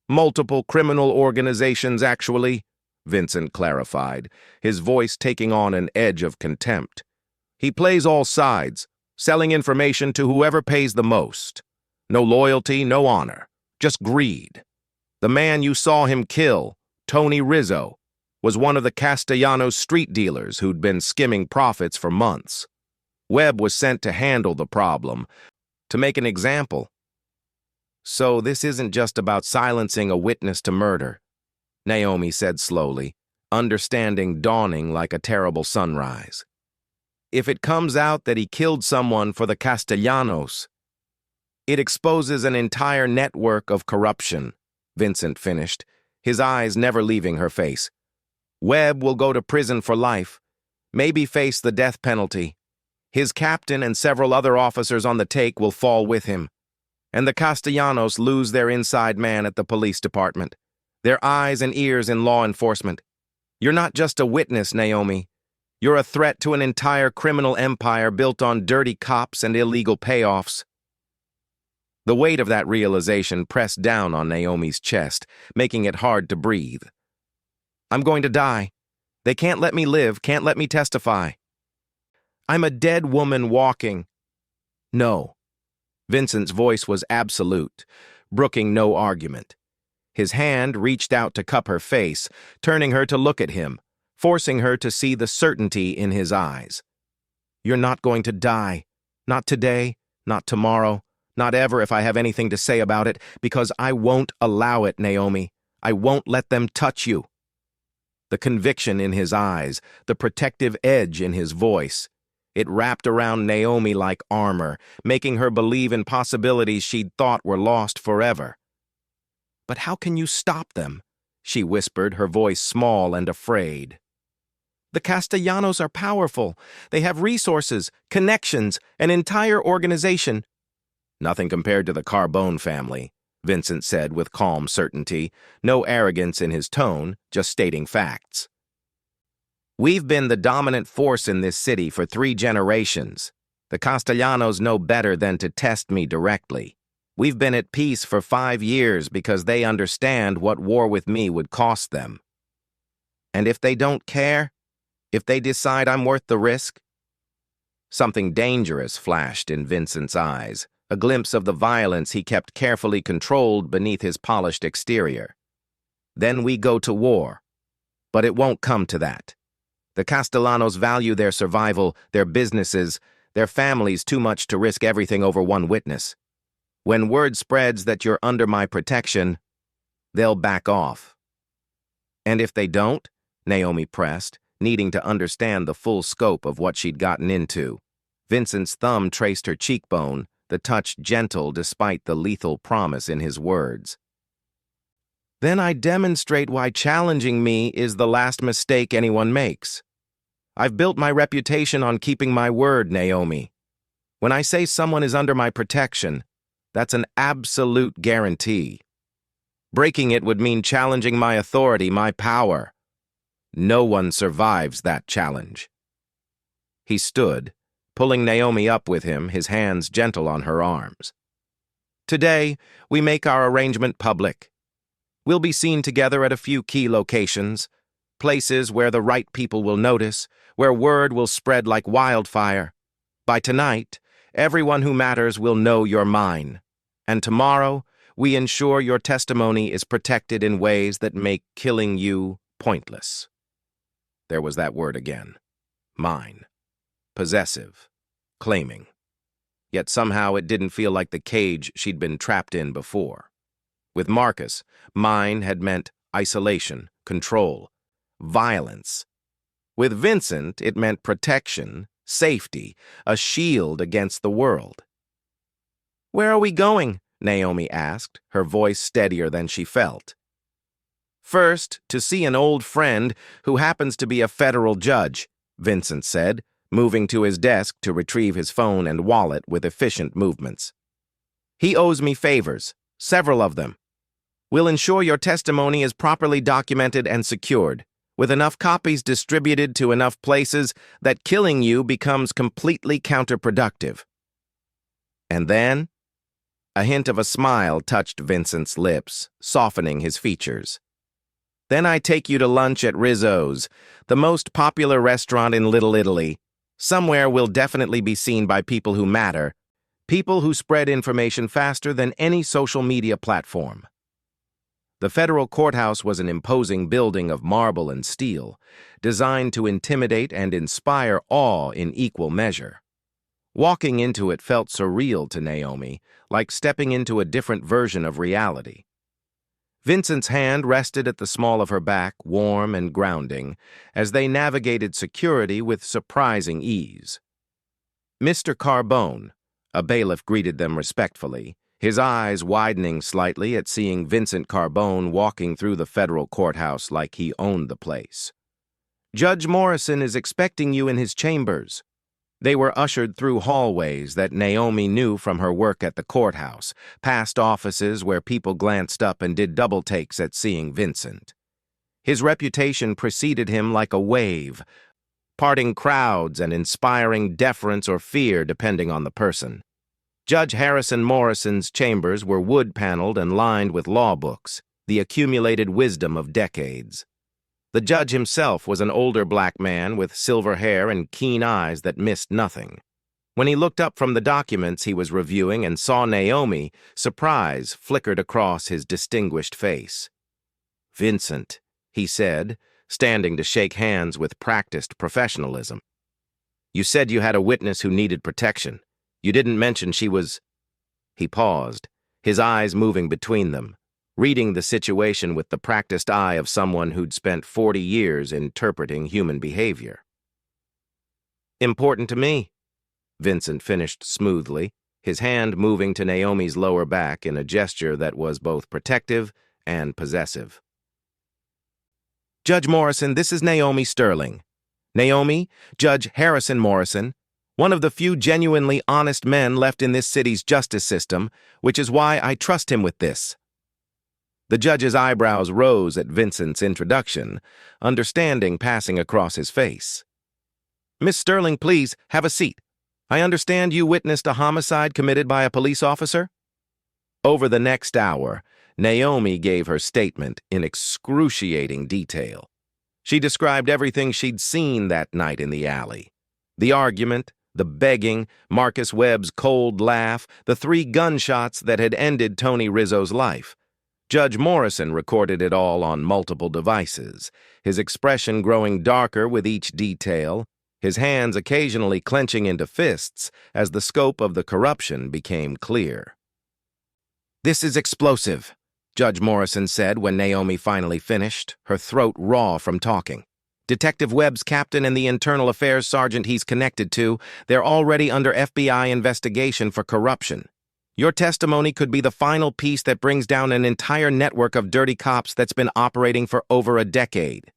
A: "Multiple criminal organizations, actually," Vincent clarified, his voice taking on an edge of contempt. "He plays all sides, selling information to whoever pays the most. No loyalty, no honor, just greed. The man you saw him kill, Tony Rizzo, was one of the Castellanos street dealers who'd been skimming profits for months. Webb was sent to handle the problem, to make an example. So this isn't just about silencing a witness to murder," Naomi said slowly, understanding dawning like a terrible sunrise. "If it comes out that he killed someone for the Castellanos, it exposes an entire network of corruption," Vincent finished, his eyes never leaving her face. "Webb will go to prison for life, maybe face the death penalty. His captain and several other officers on the take will fall with him. And the Castellanos lose their inside man at the police department, their eyes and ears in law enforcement. You're not just a witness, Naomi. You're a threat to an entire criminal empire built on dirty cops and illegal payoffs." The weight of that realization pressed down on Naomi's chest, making it hard to breathe. "I'm going to die. They can't let me live, can't let me testify. I'm a dead woman walking." "No." Vincent's voice was absolute, brooking no argument. His hand reached out to cup her face, turning her to look at him, forcing her to see the certainty in his eyes. "You're not going to die. Not today, not tomorrow, not ever if I have anything to say about it, because I won't allow it, Naomi. I won't let them touch you." The conviction in his eyes, the protective edge in his voice, it wrapped around Naomi like armor, making her believe in possibilities she'd thought were lost forever. "But how can you stop them?" she whispered, her voice small and afraid. "The Castellanos are powerful. They have resources, connections, an entire organization." "Nothing compared to the Carbone family," Vincent said with calm certainty, no arrogance in his tone, just stating facts. We've been the dominant force in this city for 3 generations. The Castellanos know better than to test me directly. We've been at peace for 5 years because they understand what war with me would cost them. And if they don't care, if they decide I'm worth the risk? Something dangerous flashed in Vincent's eyes, a glimpse of the violence he kept carefully controlled beneath his polished exterior. Then we go to war. But it won't come to that. The Castellanos value their survival, their businesses, their families too much to risk everything over one witness. When word spreads that you're under my protection, they'll back off. And if they don't, Naomi pressed, needing to understand the full scope of what she'd gotten into. Vincent's thumb traced her cheekbone, the touch gentle despite the lethal promise in his words. Then I demonstrate why challenging me is the last mistake anyone makes. I've built my reputation on keeping my word, Naomi. When I say someone is under my protection, that's an absolute guarantee. Breaking it would mean challenging my authority, my power. No one survives that challenge. He stood, pulling Naomi up with him, his hands gentle on her arms. Today, we make our arrangement public. We'll be seen together at a few key locations, places where the right people will notice, where word will spread like wildfire. By tonight, everyone who matters will know you're mine. And tomorrow, we ensure your testimony is protected in ways that make killing you pointless. There was that word again. Mine. Possessive. Claiming. Yet somehow it didn't feel like the cage she'd been trapped in before. With Marcus, mine had meant isolation, control, violence. With Vincent, it meant protection, safety, a shield against the world. "Where are we going?" Naomi asked, her voice steadier than she felt. "First, to see an old friend who happens to be a federal judge," Vincent said, moving to his desk to retrieve his phone and wallet with efficient movements. "He owes me favors, several of them. We'll ensure your testimony is properly documented and secured, with enough copies distributed to enough places that killing you becomes completely counterproductive." And then, a hint of a smile touched Vincent's lips, softening his features. "Then I take you to lunch at Rizzo's, the most popular restaurant in Little Italy. Somewhere we'll definitely be seen by people who matter, people who spread information faster than any social media platform." The federal courthouse was an imposing building of marble and steel, designed to intimidate and inspire awe in equal measure. Walking into it felt surreal to Naomi, like stepping into a different version of reality. Vincent's hand rested at the small of her back, warm and grounding, as they navigated security with surprising ease. Mr. Carbone, a bailiff, greeted them respectfully, his eyes widening slightly at seeing Vincent Carbone walking through the federal courthouse like he owned the place. "Judge Morrison is expecting you in his chambers." They were ushered through hallways that Naomi knew from her work at the courthouse, past offices where people glanced up and did double takes at seeing Vincent. His reputation preceded him like a wave, parting crowds and inspiring deference or fear depending on the person. Judge Harrison Morrison's chambers were wood-paneled and lined with law books, the accumulated wisdom of decades. The judge himself was an older black man with silver hair and keen eyes that missed nothing. When he looked up from the documents he was reviewing and saw Naomi, surprise flickered across his distinguished face. "Vincent," he said, standing to shake hands with practiced professionalism. "You said you had a witness who needed protection. You didn't mention she was—" He paused, his eyes moving between them, reading the situation with the practiced eye of someone who'd spent 40 years interpreting human behavior. "Important to me," Vincent finished smoothly, his hand moving to Naomi's lower back in a gesture that was both protective and possessive. "Judge Morrison, this is Naomi Sterling. Naomi, Judge Harrison Morrison, one of the few genuinely honest men left in this city's justice system, which is why I trust him with this." The judge's eyebrows rose at Vincent's introduction, understanding passing across his face. "Miss Sterling, please, have a seat. I understand you witnessed a homicide committed by a police officer?" Over the next hour, Naomi gave her statement in excruciating detail. She described everything she'd seen that night in the alley. The argument, the begging, Marcus Webb's cold laugh, the 3 gunshots that had ended Tony Rizzo's life. Judge Morrison recorded it all on multiple devices, his expression growing darker with each detail, his hands occasionally clenching into fists as the scope of the corruption became clear. "This is explosive," Judge Morrison said when Naomi finally finished, her throat raw from talking. "Detective Webb's captain and the internal affairs sergeant he's connected to, they're already under FBI investigation for corruption. Your testimony could be the final piece that brings down an entire network of dirty cops that's been operating for over a decade."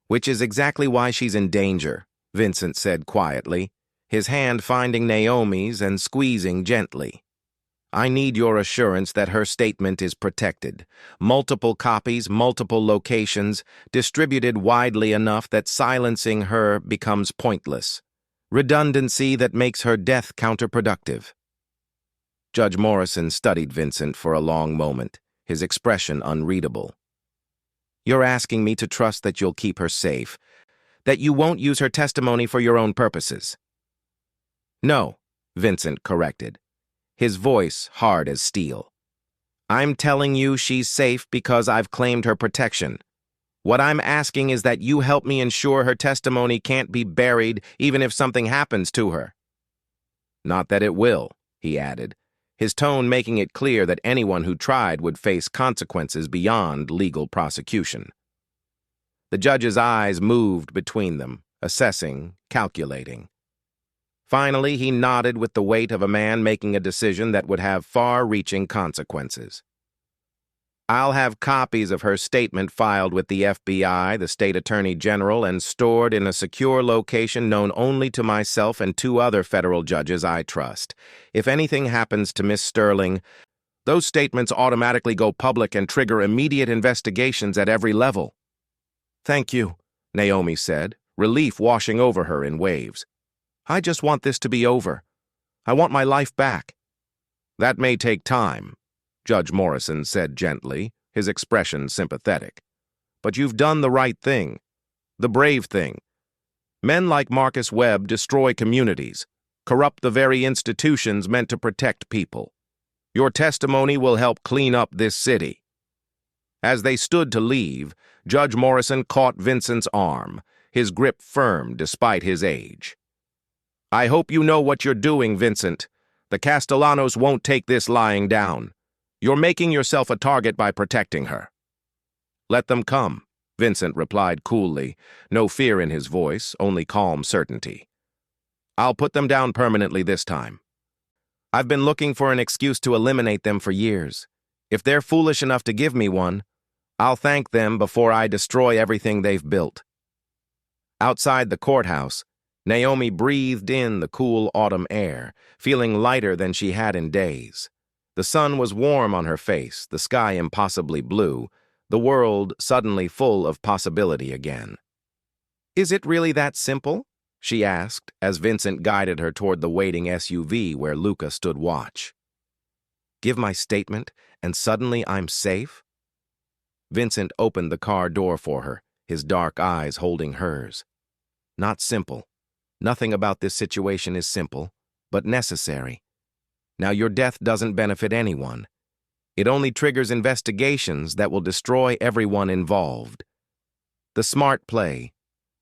A: "Which is exactly why she's in danger," Vincent said quietly, his hand finding Naomi's and squeezing gently. "I need your assurance that her statement is protected. Multiple copies, multiple locations, distributed widely enough that silencing her becomes pointless. Redundancy that makes her death counterproductive." Judge Morrison studied Vincent for a long moment, his expression unreadable. "You're asking me to trust that you'll keep her safe, that you won't use her testimony for your own purposes?" "No," Vincent corrected, his voice hard as steel. "I'm telling you she's safe because I've claimed her protection. What I'm asking is that you help me ensure her testimony can't be buried even if something happens to her." "Not that it will," he added, his tone making it clear that anyone who tried would face consequences beyond legal prosecution. The judge's eyes moved between them, assessing, calculating. Finally, he nodded with the weight of a man making a decision that would have far-reaching consequences. "I'll have copies of her statement filed with the FBI, the State Attorney General, and stored in a secure location known only to myself and 2 other federal judges I trust. If anything happens to Miss Sterling, those statements automatically go public and trigger immediate investigations at every level." "Thank you," Naomi said, relief washing over her in waves. "I just want this to be over. I want my life back." "That may take time," Judge Morrison said gently, his expression sympathetic. "But you've done the right thing, the brave thing. Men like Marcus Webb destroy communities, corrupt the very institutions meant to protect people. Your testimony will help clean up this city." As they stood to leave, Judge Morrison caught Vincent's arm, his grip firm despite his age. "I hope you know what you're doing, Vincent. The Castellanos won't take this lying down. You're making yourself a target by protecting her." "Let them come," Vincent replied coolly, no fear in his voice, only calm certainty. "I'll put them down permanently this time. I've been looking for an excuse to eliminate them for years. If they're foolish enough to give me one, I'll thank them before I destroy everything they've built." Outside the courthouse, Naomi breathed in the cool autumn air, feeling lighter than she had in days. The sun was warm on her face, the sky impossibly blue, the world suddenly full of possibility again. "Is it really that simple?" she asked as Vincent guided her toward the waiting SUV where Luca stood watch. "Give my statement, and suddenly I'm safe?" Vincent opened the car door for her, his dark eyes holding hers. "Not simple. Nothing about this situation is simple, but necessary. Now, your death doesn't benefit anyone. It only triggers investigations that will destroy everyone involved. The smart play,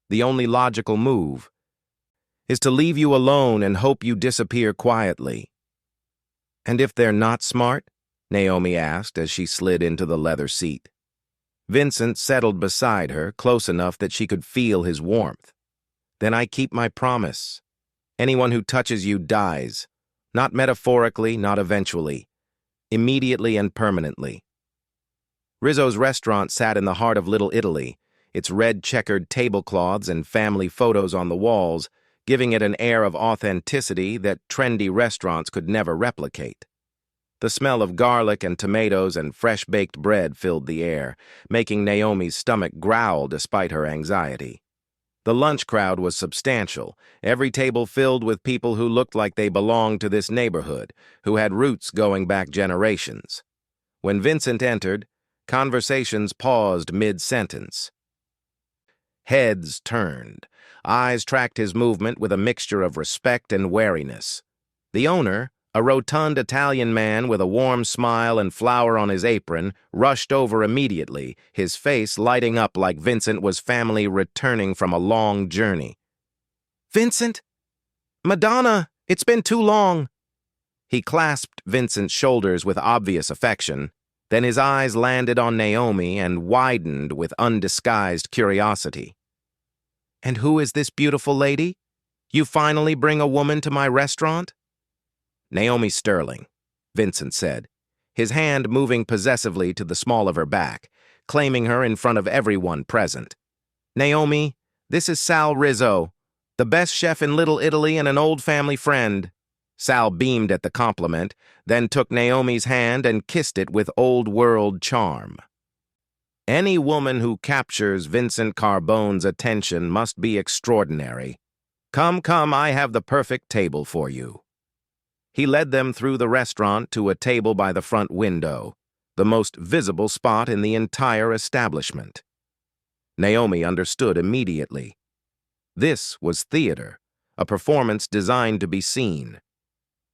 A: the only logical move, is to leave you alone and hope you disappear quietly." "And if they're not smart?" Naomi asked as she slid into the leather seat. Vincent settled beside her, close enough that she could feel his warmth. "Then I keep my promise. Anyone who touches you dies. Not metaphorically, not eventually. Immediately and permanently." Rizzo's restaurant sat in the heart of Little Italy, its red checkered tablecloths and family photos on the walls, giving it an air of authenticity that trendy restaurants could never replicate. The smell of garlic and tomatoes and fresh-baked bread filled the air, making Naomi's stomach growl despite her anxiety. The lunch crowd was substantial, every table filled with people who looked like they belonged to this neighborhood, who had roots going back generations. When Vincent entered, conversations paused mid-sentence. Heads turned. Eyes tracked his movement with a mixture of respect and wariness. The owner, a rotund Italian man with a warm smile and flour on his apron, rushed over immediately, his face lighting up like Vincent was family returning from a long journey. "Vincent? Madonna, it's been too long." He clasped Vincent's shoulders with obvious affection, then his eyes landed on Naomi and widened with undisguised curiosity. "And who is this beautiful lady? You finally bring a woman to my restaurant?" "Naomi Sterling," Vincent said, his hand moving possessively to the small of her back, claiming her in front of everyone present. "Naomi, this is Sal Rizzo, the best chef in Little Italy and an old family friend." Sal beamed at the compliment, then took Naomi's hand and kissed it with old-world charm. Any woman who captures Vincent Carbone's attention must be extraordinary. Come, I have the perfect table for you." He led them through the restaurant to a table by the front window, the most visible spot in the entire establishment. Naomi understood immediately. This was theater, a performance designed to be seen.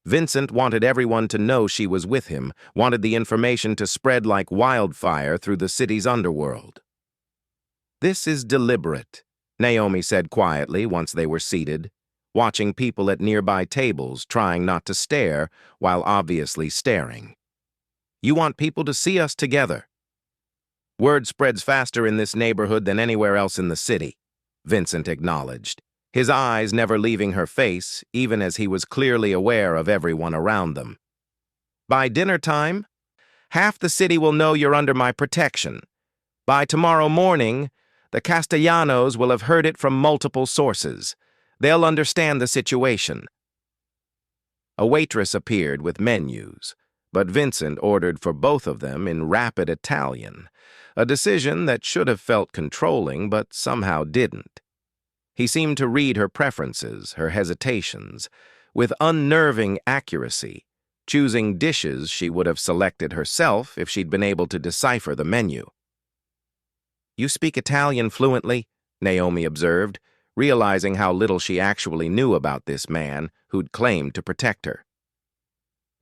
A: Vincent wanted everyone to know she was with him, wanted the information to spread like wildfire through the city's underworld. "This is deliberate," Naomi said quietly once they were seated, watching people at nearby tables trying not to stare while obviously staring. "You want people to see us together." "Word spreads faster in this neighborhood than anywhere else in the city," Vincent acknowledged, his eyes never leaving her face, even as he was clearly aware of everyone around them. "By dinner time, half the city will know you're under my protection. By tomorrow morning, the Castellanos will have heard it from multiple sources. They'll understand the situation." A waitress appeared with menus, but Vincent ordered for both of them in rapid Italian, a decision that should have felt controlling but somehow didn't. He seemed to read her preferences, her hesitations, with unnerving accuracy, choosing dishes she would have selected herself if she'd been able to decipher the menu. "You speak Italian fluently," Naomi observed, realizing how little she actually knew about this man who'd claimed to protect her.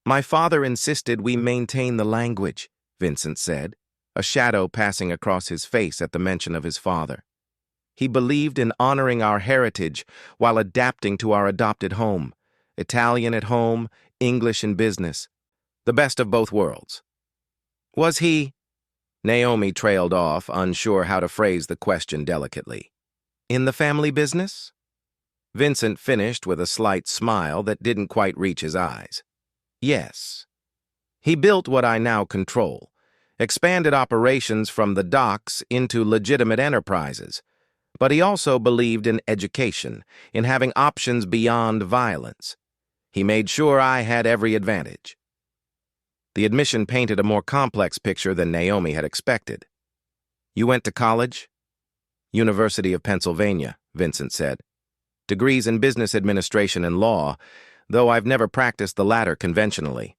A: "My father insisted we maintain the language," Vincent said, a shadow passing across his face at the mention of his father. "He believed in honoring our heritage while adapting to our adopted home. Italian at home, English in business. The best of both worlds." "Was he—" Naomi trailed off, unsure how to phrase the question delicately. "In the family business?" Vincent finished with a slight smile that didn't quite reach his eyes. "Yes. He built what I now control, expanded operations from the docks into legitimate enterprises. But he also believed in education, in having options beyond violence. He made sure I had every advantage." The admission painted a more complex picture than Naomi had expected. "You went to college?" "University of Pennsylvania," Vincent said. "Degrees in business administration and law, though I've never practiced the latter conventionally.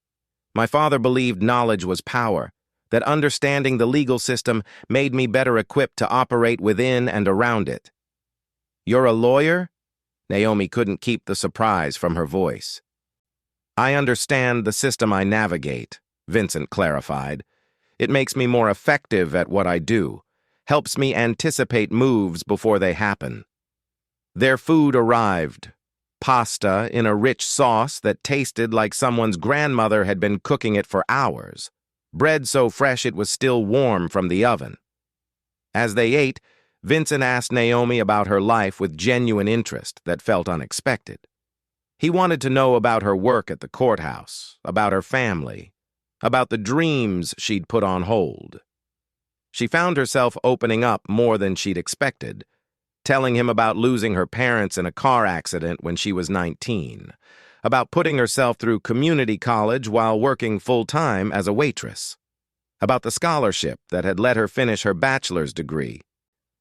A: My father believed knowledge was power, that understanding the legal system made me better equipped to operate within and around it." "You're a lawyer?" Naomi couldn't keep the surprise from her voice. "I understand the system I navigate," Vincent clarified. "It makes me more effective at what I do, helps me anticipate moves before they happen." Their food arrived. Pasta in a rich sauce that tasted like someone's grandmother had been cooking it for hours. Bread so fresh it was still warm from the oven. As they ate, Vincent asked Naomi about her life with genuine interest that felt unexpected. He wanted to know about her work at the courthouse, about her family, about the dreams she'd put on hold. She found herself opening up more than she'd expected, telling him about losing her parents in a car accident when she was 19, about putting herself through community college while working full-time as a waitress, about the scholarship that had let her finish her bachelor's degree,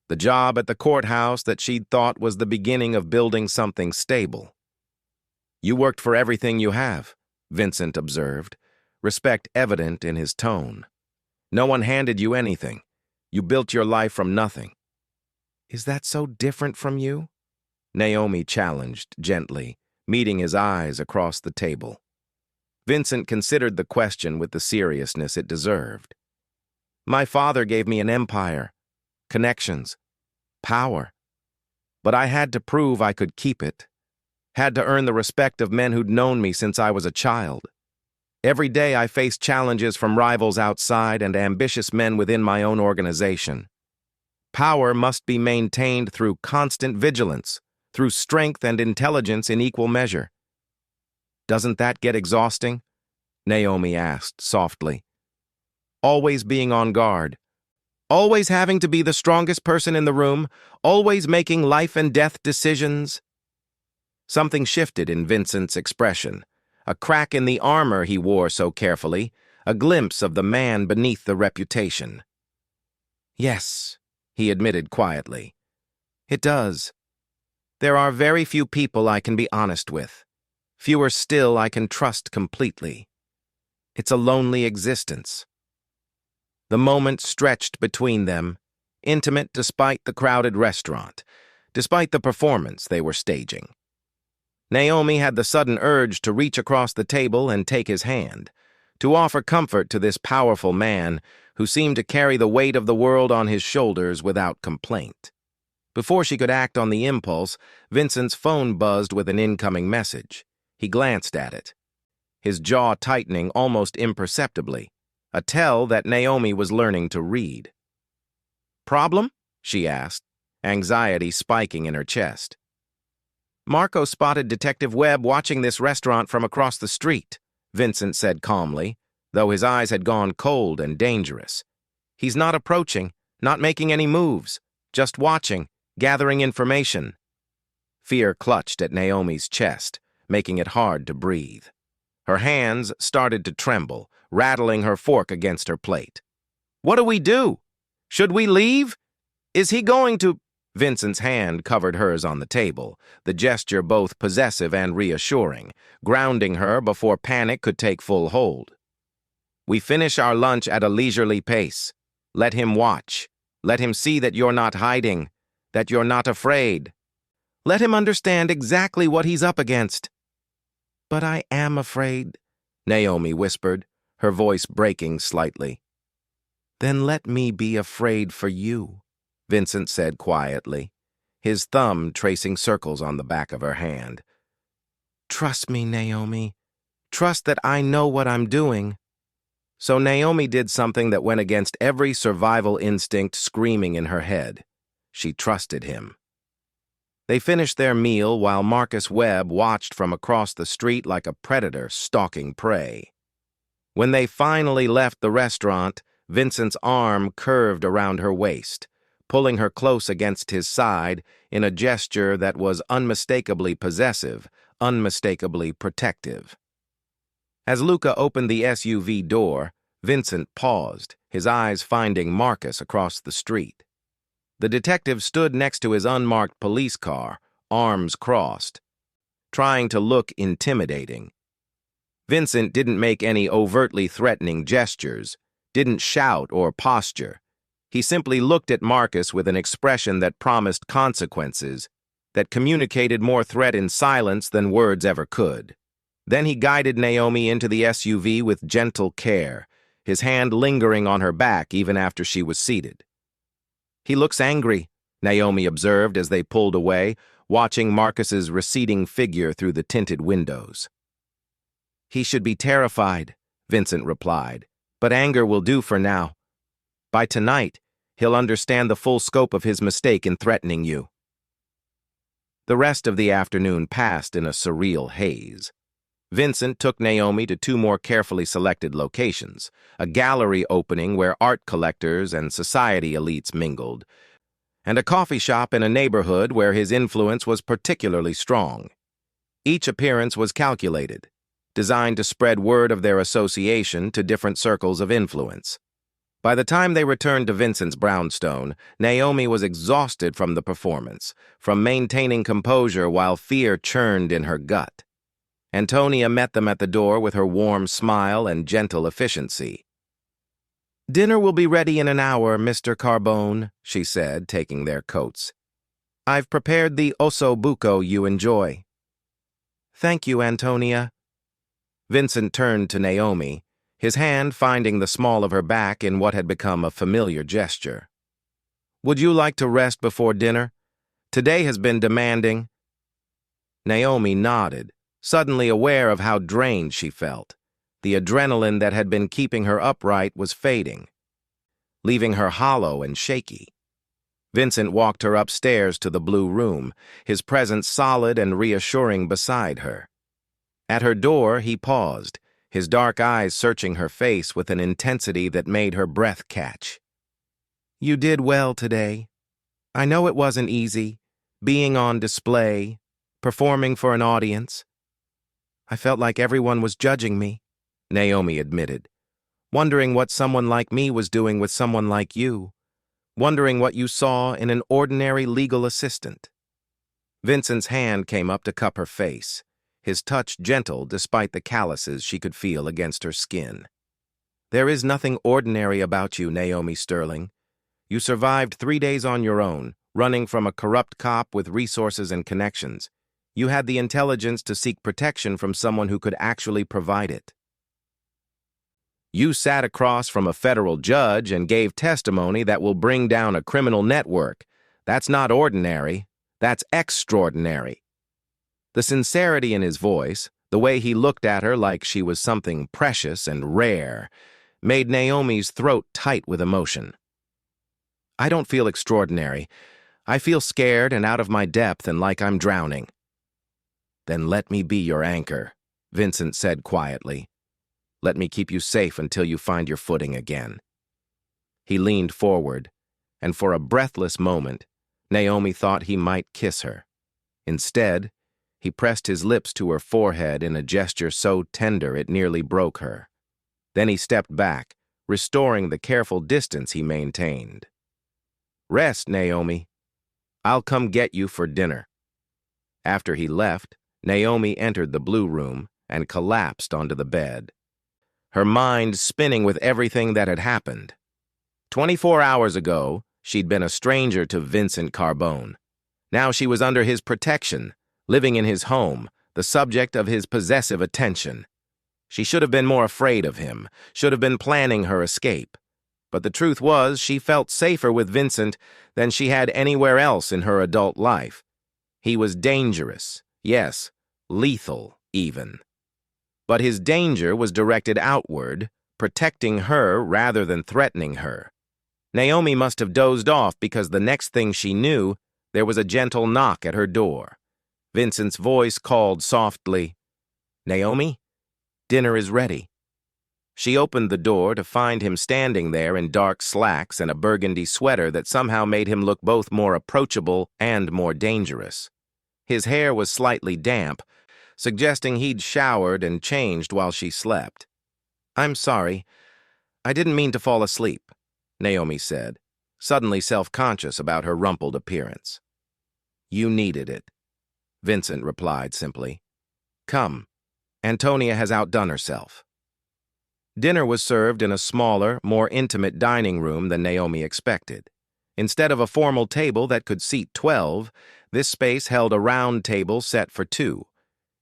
A: the job at the courthouse that she'd thought was the beginning of building something stable. "You worked for everything you have," Vincent observed, respect evident in his tone. "No one handed you anything. You built your life from nothing." "Is that so different from you?" Naomi challenged gently, meeting his eyes across the table. Vincent considered the question with the seriousness it deserved. "My father gave me an empire, connections, power. But I had to prove I could keep it. Had to earn the respect of men who'd known me since I was a child. Every day I faced challenges from rivals outside and ambitious men within my own organization. Power must be maintained through constant vigilance, through strength and intelligence in equal measure." "Doesn't that get exhausting?" Naomi asked softly. "Always being on guard. Always having to be the strongest person in the room, always making life and death decisions." Something shifted in Vincent's expression, a crack in the armor he wore so carefully, a glimpse of the man beneath the reputation. "Yes," he admitted quietly. "It does. There are very few people I can be honest with. Fewer still I can trust completely. It's a lonely existence." The moment stretched between them, intimate despite the crowded restaurant, despite the performance they were staging. Naomi had the sudden urge to reach across the table and take his hand, to offer comfort to this powerful man who seemed to carry the weight of the world on his shoulders without complaint. Before she could act on the impulse, Vincent's phone buzzed with an incoming message. He glanced at it, his jaw tightening almost imperceptibly, a tell that Naomi was learning to read. "Problem?" she asked, anxiety spiking in her chest. "Marco spotted Detective Webb watching this restaurant from across the street," Vincent said calmly, though his eyes had gone cold and dangerous. "He's not approaching, not making any moves, just watching, gathering information." Fear clutched at Naomi's chest, making it hard to breathe. Her hands started to tremble, rattling her fork against her plate. "What do we do? Should we leave? Is he going to—" Vincent's hand covered hers on the table, the gesture both possessive and reassuring, grounding her before panic could take full hold. "We finish our lunch at a leisurely pace. Let him watch. Let him see that you're not hiding, that you're not afraid. Let him understand exactly what he's up against." "But I am afraid," Naomi whispered, her voice breaking slightly. "Then let me be afraid for you," Vincent said quietly, his thumb tracing circles on the back of her hand. "Trust me, Naomi. Trust that I know what I'm doing." So Naomi did something that went against every survival instinct screaming in her head. She trusted him. They finished their meal while Marcus Webb watched from across the street like a predator stalking prey. When they finally left the restaurant, Vincent's arm curved around her waist, pulling her close against his side in a gesture that was unmistakably possessive, unmistakably protective. As Luca opened the SUV door, Vincent paused, his eyes finding Marcus across the street. The detective stood next to his unmarked police car, arms crossed, trying to look intimidating. Vincent didn't make any overtly threatening gestures, didn't shout or posture. He simply looked at Marcus with an expression that promised consequences, that communicated more threat in silence than words ever could. Then he guided Naomi into the SUV with gentle care, his hand lingering on her back even after she was seated. "He looks angry," Naomi observed as they pulled away, watching Marcus's receding figure through the tinted windows. "He should be terrified," Vincent replied, "but anger will do for now. By tonight, he'll understand the full scope of his mistake in threatening you." The rest of the afternoon passed in a surreal haze. Vincent took Naomi to two more carefully selected locations, a gallery opening where art collectors and society elites mingled, and a coffee shop in a neighborhood where his influence was particularly strong. Each appearance was calculated, designed to spread word of their association to different circles of influence. By the time they returned to Vincent's brownstone, Naomi was exhausted from the performance, from maintaining composure while fear churned in her gut. Antonia met them at the door with her warm smile and gentle efficiency. "Dinner will be ready in an hour, Mr. Carbone," she said, taking their coats. "I've prepared the osso buco you enjoy." "Thank you, Antonia." Vincent turned to Naomi, his hand finding the small of her back in what had become a familiar gesture. "Would you like to rest before dinner? Today has been demanding." Naomi nodded, suddenly aware of how drained she felt. The adrenaline that had been keeping her upright was fading, leaving her hollow and shaky. Vincent walked her upstairs to the blue room, his presence solid and reassuring beside her. At her door, he paused, his dark eyes searching her face with an intensity that made her breath catch. "You did well today. I know it wasn't easy, being on display, performing for an audience. I felt like everyone was judging me," Naomi admitted, "wondering what someone like me was doing with someone like you, wondering what you saw in an ordinary legal assistant." Vincent's hand came up to cup her face, his touch gentle despite the calluses she could feel against her skin. "There is nothing ordinary about you, Naomi Sterling. You survived 3 days on your own, running from a corrupt cop with resources and connections. You had the intelligence to seek protection from someone who could actually provide it. You sat across from a federal judge and gave testimony that will bring down a criminal network. That's not ordinary. That's extraordinary." The sincerity in his voice, the way he looked at her like she was something precious and rare, made Naomi's throat tight with emotion. "I don't feel extraordinary. I feel scared and out of my depth and like I'm drowning." "Then let me be your anchor," Vincent said quietly. "Let me keep you safe until you find your footing again." He leaned forward, and for a breathless moment, Naomi thought he might kiss her. Instead, he pressed his lips to her forehead in a gesture so tender it nearly broke her. Then he stepped back, restoring the careful distance he maintained. "Rest, Naomi. I'll come get you for dinner." After he left, Naomi entered the blue room and collapsed onto the bed, her mind spinning with everything that had happened. 24 hours ago, she'd been a stranger to Vincent Carbone. Now she was under his protection, living in his home, the subject of his possessive attention. She should have been more afraid of him, should have been planning her escape. But the truth was, she felt safer with Vincent than she had anywhere else in her adult life. He was dangerous, yes, lethal even. But his danger was directed outward, protecting her rather than threatening her. Naomi must have dozed off because the next thing she knew, there was a gentle knock at her door. Vincent's voice called softly, "Naomi, dinner is ready." She opened the door to find him standing there in dark slacks and a burgundy sweater that somehow made him look both more approachable and more dangerous. His hair was slightly damp, suggesting he'd showered and changed while she slept. "I'm sorry. I didn't mean to fall asleep," Naomi said, suddenly self-conscious about her rumpled appearance. "You needed it," Vincent replied simply. "Come, Antonia has outdone herself." Dinner was served in a smaller, more intimate dining room than Naomi expected. Instead of a formal table that could seat 12, this space held a round table set for 2,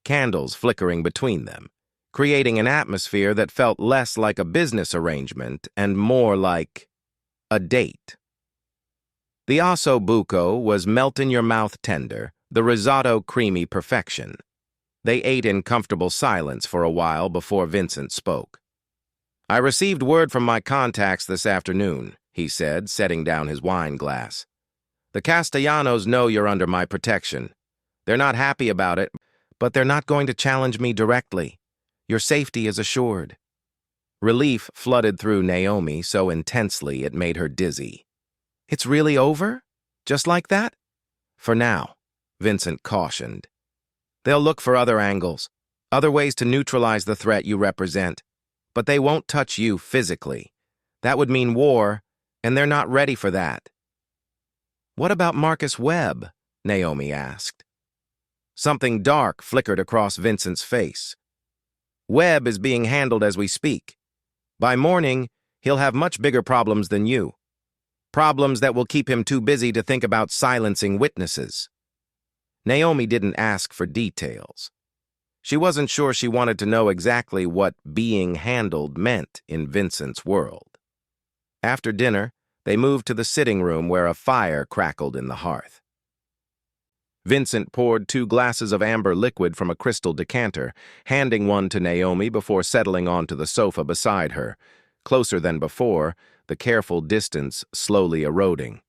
A: candles flickering between them, creating an atmosphere that felt less like a business arrangement and more like a date. The osso buco was melt-in-your-mouth tender, the risotto creamy perfection. They ate in comfortable silence for a while before Vincent spoke. "I received word from my contacts this afternoon," he said, setting down his wine glass. "The Castellanos know you're under my protection. They're not happy about it, but they're not going to challenge me directly. Your safety is assured." Relief flooded through Naomi so intensely it made her dizzy. "It's really over? Just like that?" "For now," Vincent cautioned. They'll look for other angles, other ways to neutralize the threat you represent, but they won't touch you physically. That would mean war, and they're not ready for that. What about Marcus Webb? Naomi asked. Something dark flickered across Vincent's face. Webb is being handled as we speak. By morning, he'll have much bigger problems than you. Problems that will keep him too busy to think about silencing witnesses. Naomi didn't ask for details. She wasn't sure she wanted to know exactly what being handled meant in Vincent's world. After dinner, they moved to the sitting room where a fire crackled in the hearth. Vincent poured 2 glasses of amber liquid from a crystal decanter, handing one to Naomi before settling onto the sofa beside her, closer than before, the careful distance slowly eroding.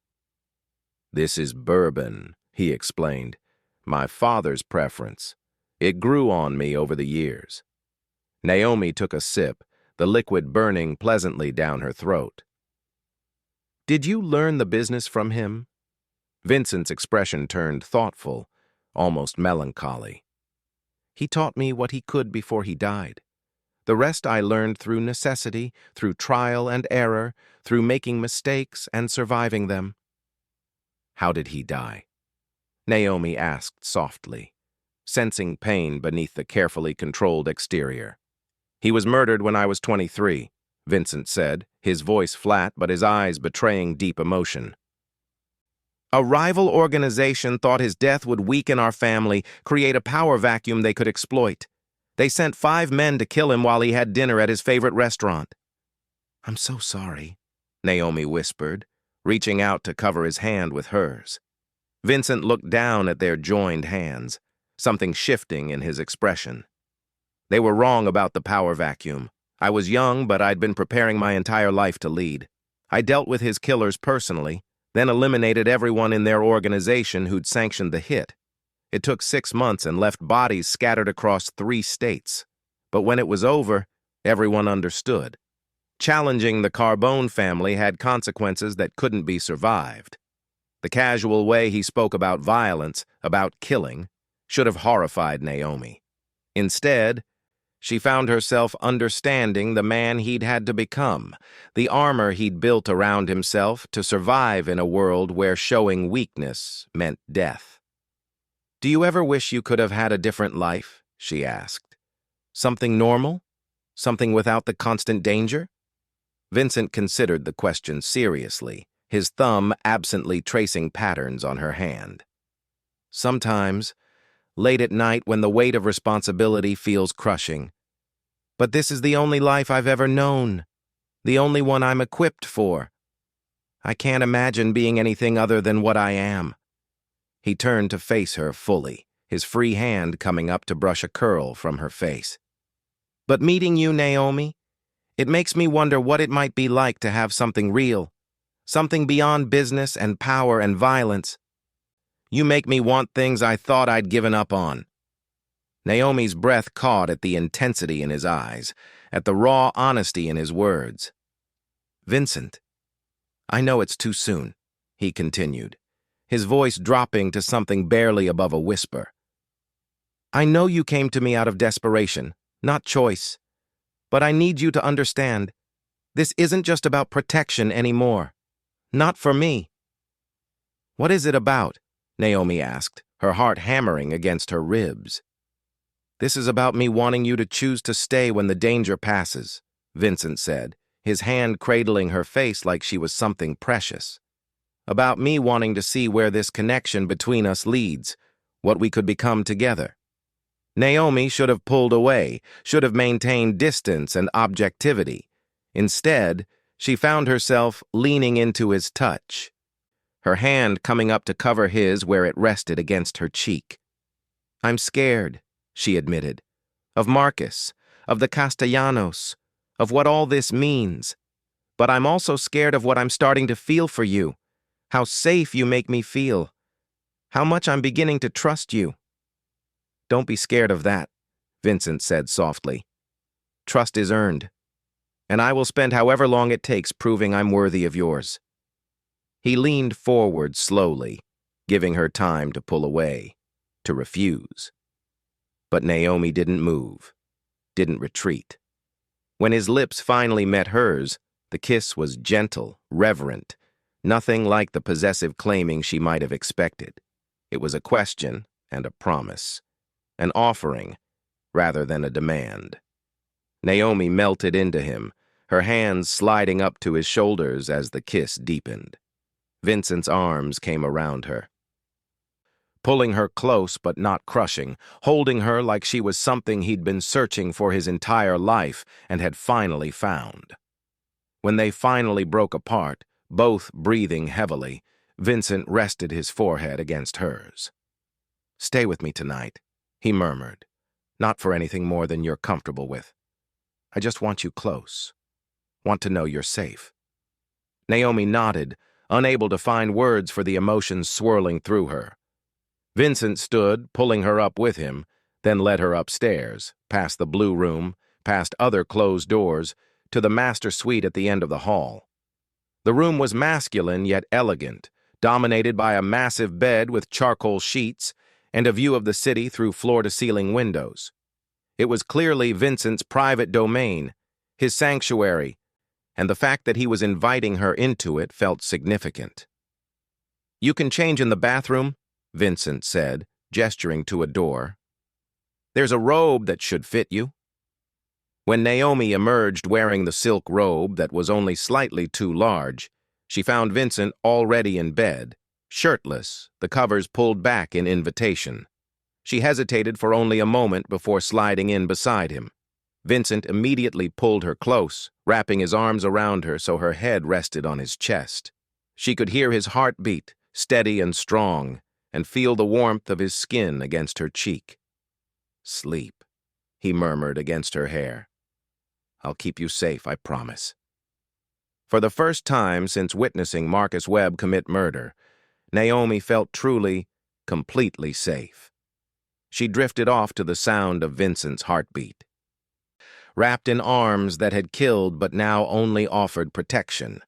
A: "This is bourbon," he explained. "My father's preference. It grew on me over the years." Naomi took a sip, the liquid burning pleasantly down her throat. "Did you learn the business from him?" Vincent's expression turned thoughtful, almost melancholy. "He taught me what he could before he died. The rest I learned through necessity, through trial and error, through making mistakes and surviving them." "How did he die?" Naomi asked softly, sensing pain beneath the carefully controlled exterior. "He was murdered when I was 23, Vincent said, his voice flat but his eyes betraying deep emotion. "A rival organization thought his death would weaken our family, create a power vacuum they could exploit. They sent 5 men to kill him while he had dinner at his favorite restaurant." "I'm so sorry," Naomi whispered, reaching out to cover his hand with hers. Vincent looked down at their joined hands, something shifting in his expression. "They were wrong about the power vacuum. I was young, but I'd been preparing my entire life to lead. I dealt with his killers personally, then eliminated everyone in their organization who'd sanctioned the hit. It took 6 months and left bodies scattered across 3 states. But when it was over, everyone understood. Challenging the Carbone family had consequences that couldn't be survived. The casual way he spoke about violence, about killing, should have horrified Naomi. Instead, she found herself understanding the man he'd had to become, the armor he'd built around himself to survive in a world where showing weakness meant death. "Do you ever wish you could have had a different life?" she asked. "Something normal? Something without the constant danger?" Vincent considered the question seriously, his thumb absently tracing patterns on her hand. "Sometimes, late at night when the weight of responsibility feels crushing. But this is the only life I've ever known, the only one I'm equipped for. I can't imagine being anything other than what I am." He turned to face her fully, his free hand coming up to brush a curl from her face. "But meeting you, Naomi, it makes me wonder what it might be like to have something real, something beyond business and power and violence. You make me want things I thought I'd given up on." Naomi's breath caught at the intensity in his eyes, at the raw honesty in his words. "Vincent, I know it's too soon," he continued, his voice dropping to something barely above a whisper. "I know you came to me out of desperation, not choice. But I need you to understand, this isn't just about protection anymore. Not for me." "What is it about?" Naomi asked, her heart hammering against her ribs. "This is about me wanting you to choose to stay when the danger passes," Vincent said, his hand cradling her face like she was something precious. "About me wanting to see where this connection between us leads, what we could become together." Naomi should have pulled away, should have maintained distance and objectivity. Instead, she found herself leaning into his touch, her hand coming up to cover his where it rested against her cheek. "I'm scared," she admitted, "of Marcus, of the Castellanos, of what all this means. But I'm also scared of what I'm starting to feel for you, how safe you make me feel, how much I'm beginning to trust you." "Don't be scared of that," Vincent said softly. "Trust is earned, and I will spend however long it takes proving I'm worthy of yours." He leaned forward slowly, giving her time to pull away, to refuse. But Naomi didn't move, didn't retreat. When his lips finally met hers, the kiss was gentle, reverent, nothing like the possessive claiming she might have expected. It was a question and a promise, an offering rather than a demand. Naomi melted into him, her hands sliding up to his shoulders as the kiss deepened. Vincent's arms came around her, pulling her close but not crushing, holding her like she was something he'd been searching for his entire life and had finally found. When they finally broke apart, both breathing heavily, Vincent rested his forehead against hers. "Stay with me tonight," he murmured, "not for anything more than you're comfortable with. I just want you close. Want to know you're safe." Naomi nodded, unable to find words for the emotions swirling through her. Vincent stood, pulling her up with him, then led her upstairs, past the blue room, past other closed doors, to the master suite at the end of the hall. The room was masculine yet elegant, dominated by a massive bed with charcoal sheets and a view of the city through floor-to-ceiling windows. It was clearly Vincent's private domain, his sanctuary, and the fact that he was inviting her into it felt significant. "You can change in the bathroom," Vincent said, gesturing to a door. "There's a robe that should fit you." When Naomi emerged wearing the silk robe that was only slightly too large, she found Vincent already in bed, shirtless, the covers pulled back in invitation. She hesitated for only a moment before sliding in beside him. Vincent immediately pulled her close, wrapping his arms around her so her head rested on his chest. She could hear his heartbeat, steady and strong, and feel the warmth of his skin against her cheek. "Sleep," he murmured against her hair. "I'll keep you safe, I promise." For the first time since witnessing Marcus Webb commit murder, Naomi felt truly, completely safe. She drifted off to the sound of Vincent's heartbeat. Wrapped in arms that had killed but now only offered protection.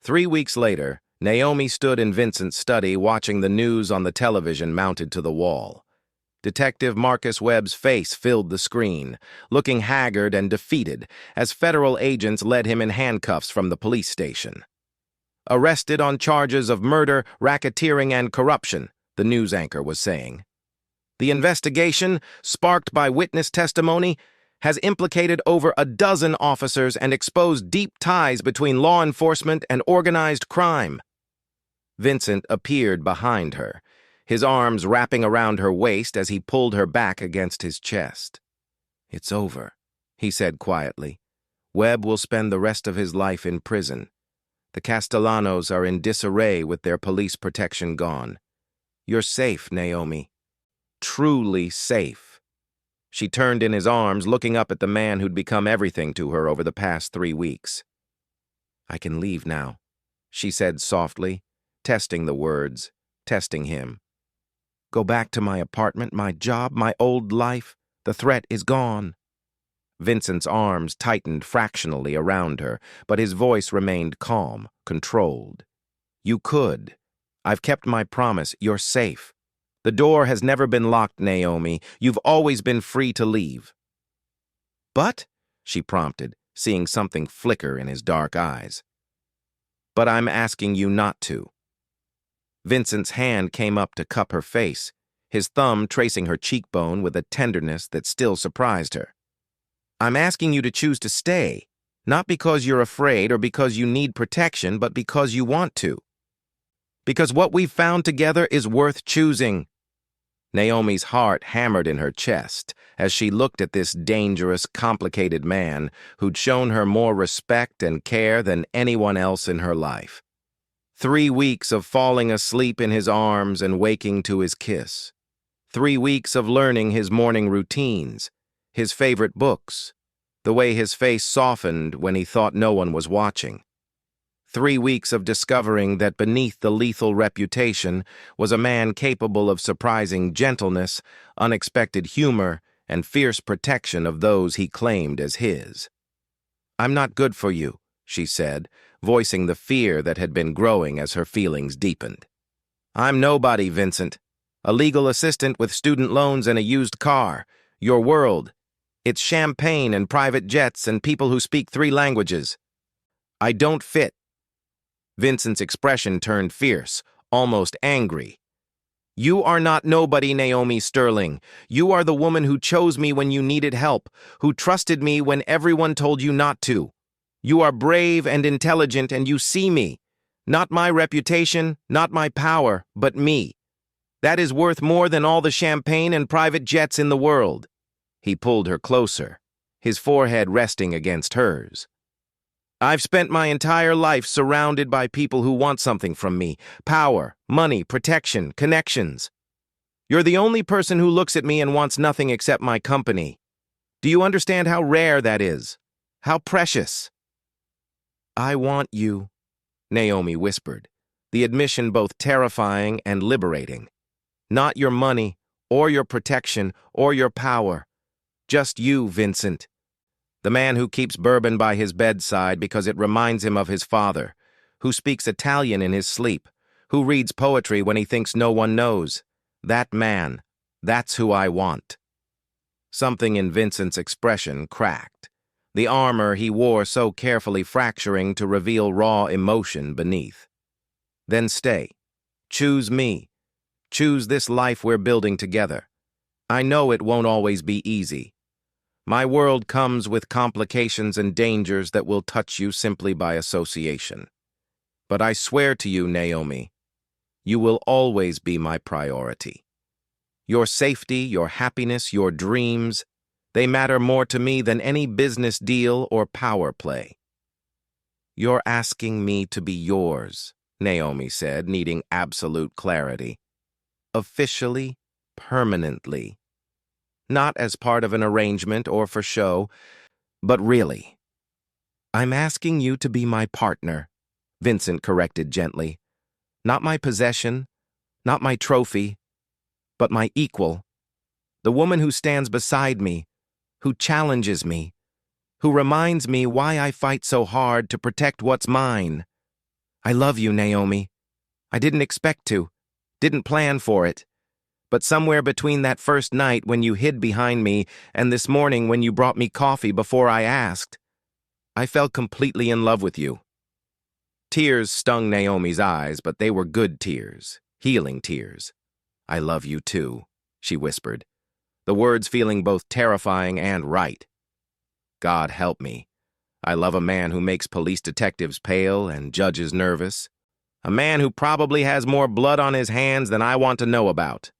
A: 3 weeks later, Naomi stood in Vincent's study watching the news on the television mounted to the wall. Detective Marcus Webb's face filled the screen, looking haggard and defeated as federal agents led him in handcuffs from the police station. "Arrested on charges of murder, racketeering, and corruption," the news anchor was saying. "The investigation, sparked by witness testimony, has implicated over a dozen officers and exposed deep ties between law enforcement and organized crime." Vincent appeared behind her, his arms wrapping around her waist as he pulled her back against his chest. "It's over," he said quietly. "Webb will spend the rest of his life in prison. The Castellanos are in disarray with their police protection gone. You're safe, Naomi. Truly safe." She turned in his arms, looking up at the man who'd become everything to her over the past 3 weeks. "I can leave now," she said softly, testing the words, testing him. "Go back to my apartment, my job, my old life. The threat is gone." Vincent's arms tightened fractionally around her, but his voice remained calm, controlled. "You could. I've kept my promise. You're safe. The door has never been locked, Naomi. You've always been free to leave." "But," she prompted, seeing something flicker in his dark eyes. "But I'm asking you not to." Vincent's hand came up to cup her face, his thumb tracing her cheekbone with a tenderness that still surprised her. "I'm asking you to choose to stay, not because you're afraid or because you need protection, but because you want to. Because what we've found together is worth choosing." Naomi's heart hammered in her chest as she looked at this dangerous, complicated man who'd shown her more respect and care than anyone else in her life. 3 weeks of falling asleep in his arms and waking to his kiss. 3 weeks of learning his morning routines, his favorite books, the way his face softened when he thought no one was watching. 3 weeks of discovering that beneath the lethal reputation was a man capable of surprising gentleness, unexpected humor, and fierce protection of those he claimed as his. "I'm not good for you," she said, voicing the fear that had been growing as her feelings deepened. "I'm nobody, Vincent. a legal assistant with student loans and a used car. Your world. It's champagne and private jets and people who speak 3 languages. I don't fit. Vincent's expression turned fierce, almost angry. You are not nobody, Naomi Sterling. You are the woman who chose me when you needed help, who trusted me when everyone told you not to. You are brave and intelligent, and you see me. Not my reputation, not my power, but me. That is worth more than all the champagne and private jets in the world. He pulled her closer, his forehead resting against hers. I've spent my entire life surrounded by people who want something from me. Power, money, protection, connections. You're the only person who looks at me and wants nothing except my company. Do you understand how rare that is? How precious? I want you, Naomi whispered, the admission both terrifying and liberating. Not your money, or your protection, or your power. Just you, Vincent. The man who keeps bourbon by his bedside because it reminds him of his father, who speaks Italian in his sleep, who reads poetry when he thinks no one knows. That man, that's who I want. Something in Vincent's expression cracked, the armor he wore so carefully fracturing to reveal raw emotion beneath. Then stay. Choose me. Choose this life we're building together. I know it won't always be easy. My world comes with complications and dangers that will touch you simply by association. But I swear to you, Naomi, you will always be my priority. Your safety, your happiness, your dreams, they matter more to me than any business deal or power play. You're asking me to be yours, Naomi said, needing absolute clarity. Officially, permanently. Not as part of an arrangement or for show, but really. I'm asking you to be my partner, Vincent corrected gently. Not my possession, not my trophy, but my equal. The woman who stands beside me, who challenges me, who reminds me why I fight so hard to protect what's mine. I love you, Naomi. I didn't expect to, didn't plan for it. But somewhere between that first night when you hid behind me and this morning when you brought me coffee before I asked, I fell completely in love with you. Tears stung Naomi's eyes, but they were good tears, healing tears. I love you too, she whispered, the words feeling both terrifying and right. God help me. I love a man who makes police detectives pale and judges nervous. A man who probably has more blood on his hands than I want to know about.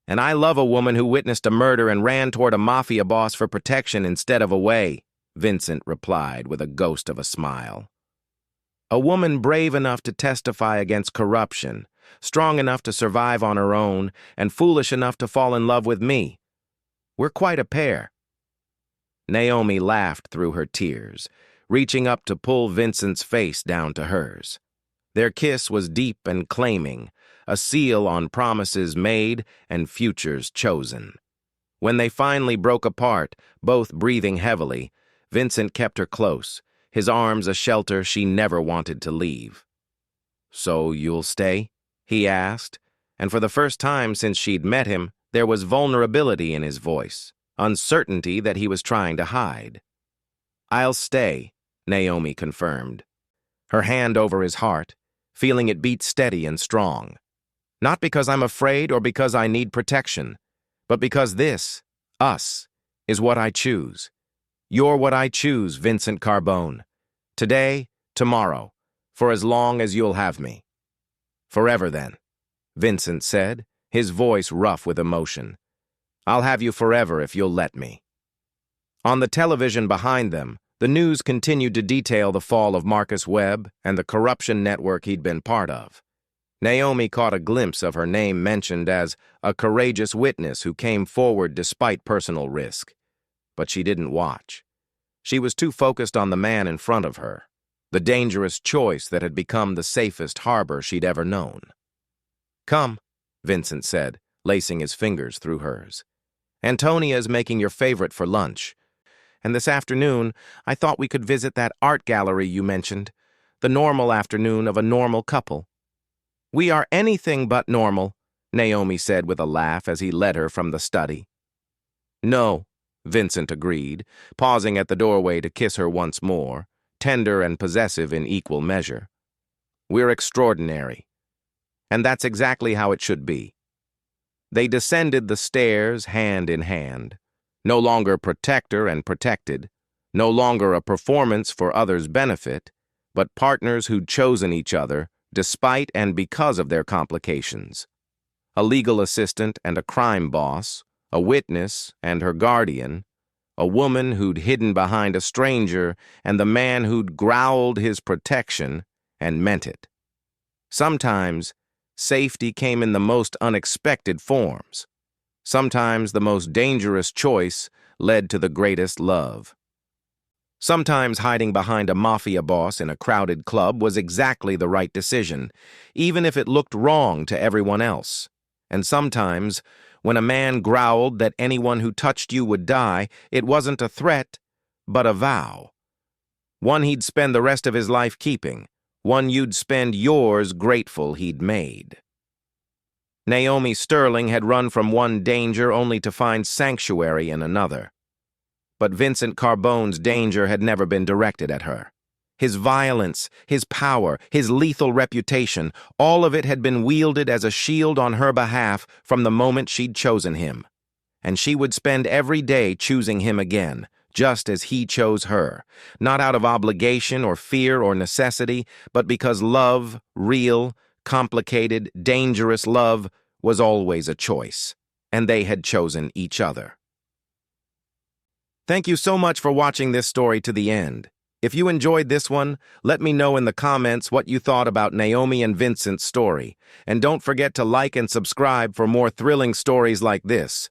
A: And I love a woman who witnessed a murder and ran toward a Mafia boss for protection instead of away, Vincent replied with a ghost of a smile. A woman brave enough to testify against corruption, strong enough to survive on her own, and foolish enough to fall in love with me. We're quite a pair. Naomi laughed through her tears, reaching up to pull Vincent's face down to hers. Their kiss was deep and claiming, a seal on promises made and futures chosen. When they finally broke apart, both breathing heavily, Vincent kept her close, his arms a shelter she never wanted to leave. So you'll stay? He asked, and for the first time since she'd met him, there was vulnerability in his voice, uncertainty that he was trying to hide. I'll stay, Naomi confirmed, her hand over his heart, feeling it beat steady and strong. Not because I'm afraid or because I need protection, but because this, us, is what I choose. You're what I choose, Vincent Carbone. Today, tomorrow, for as long as you'll have me. Forever then, Vincent said, his voice rough with emotion. I'll have you forever if you'll let me. On the television behind them, the news continued to detail the fall of Marcus Webb and the corruption network he'd been part of. Naomi caught a glimpse of her name mentioned as a courageous witness who came forward despite personal risk. But she didn't watch. She was too focused on the man in front of her, the dangerous choice that had become the safest harbor she'd ever known. Come, Vincent said, lacing his fingers through hers. Antonia's making your favorite for lunch. And this afternoon, I thought we could visit that art gallery you mentioned, the normal afternoon of a normal couple. We are anything but normal, Naomi said with a laugh as he led her from the study. No, Vincent agreed, pausing at the doorway to kiss her once more, tender and possessive in equal measure. We're extraordinary. And that's exactly how it should be. They descended the stairs hand in hand, no longer protector and protected, no longer a performance for others' benefit, but partners who'd chosen each other despite and because of their complications. A legal assistant and a crime boss, a witness and her guardian, a woman who'd hidden behind a stranger, and the man who'd growled his protection and meant it. Sometimes, safety came in the most unexpected forms. Sometimes the most dangerous choice led to the greatest love. Sometimes hiding behind a mafia boss in a crowded club was exactly the right decision, even if it looked wrong to everyone else. And sometimes, when a man growled that anyone who touched you would die, it wasn't a threat, but a vow. One he'd spend the rest of his life keeping, one you'd spend yours grateful he'd made. Naomi Sterling had run from one danger only to find sanctuary in another. But Vincent Carbone's danger had never been directed at her. His violence, his power, his lethal reputation, all of it had been wielded as a shield on her behalf from the moment she'd chosen him. And she would spend every day choosing him again, just as he chose her, not out of obligation or fear or necessity, but because love, real, complicated, dangerous love, was always a choice, and they had chosen each other. Thank you so much for watching this story to the end. If you enjoyed this one, let me know in the comments what you thought about Naomi and Vincent's story. And don't forget to like and subscribe for more thrilling stories like this.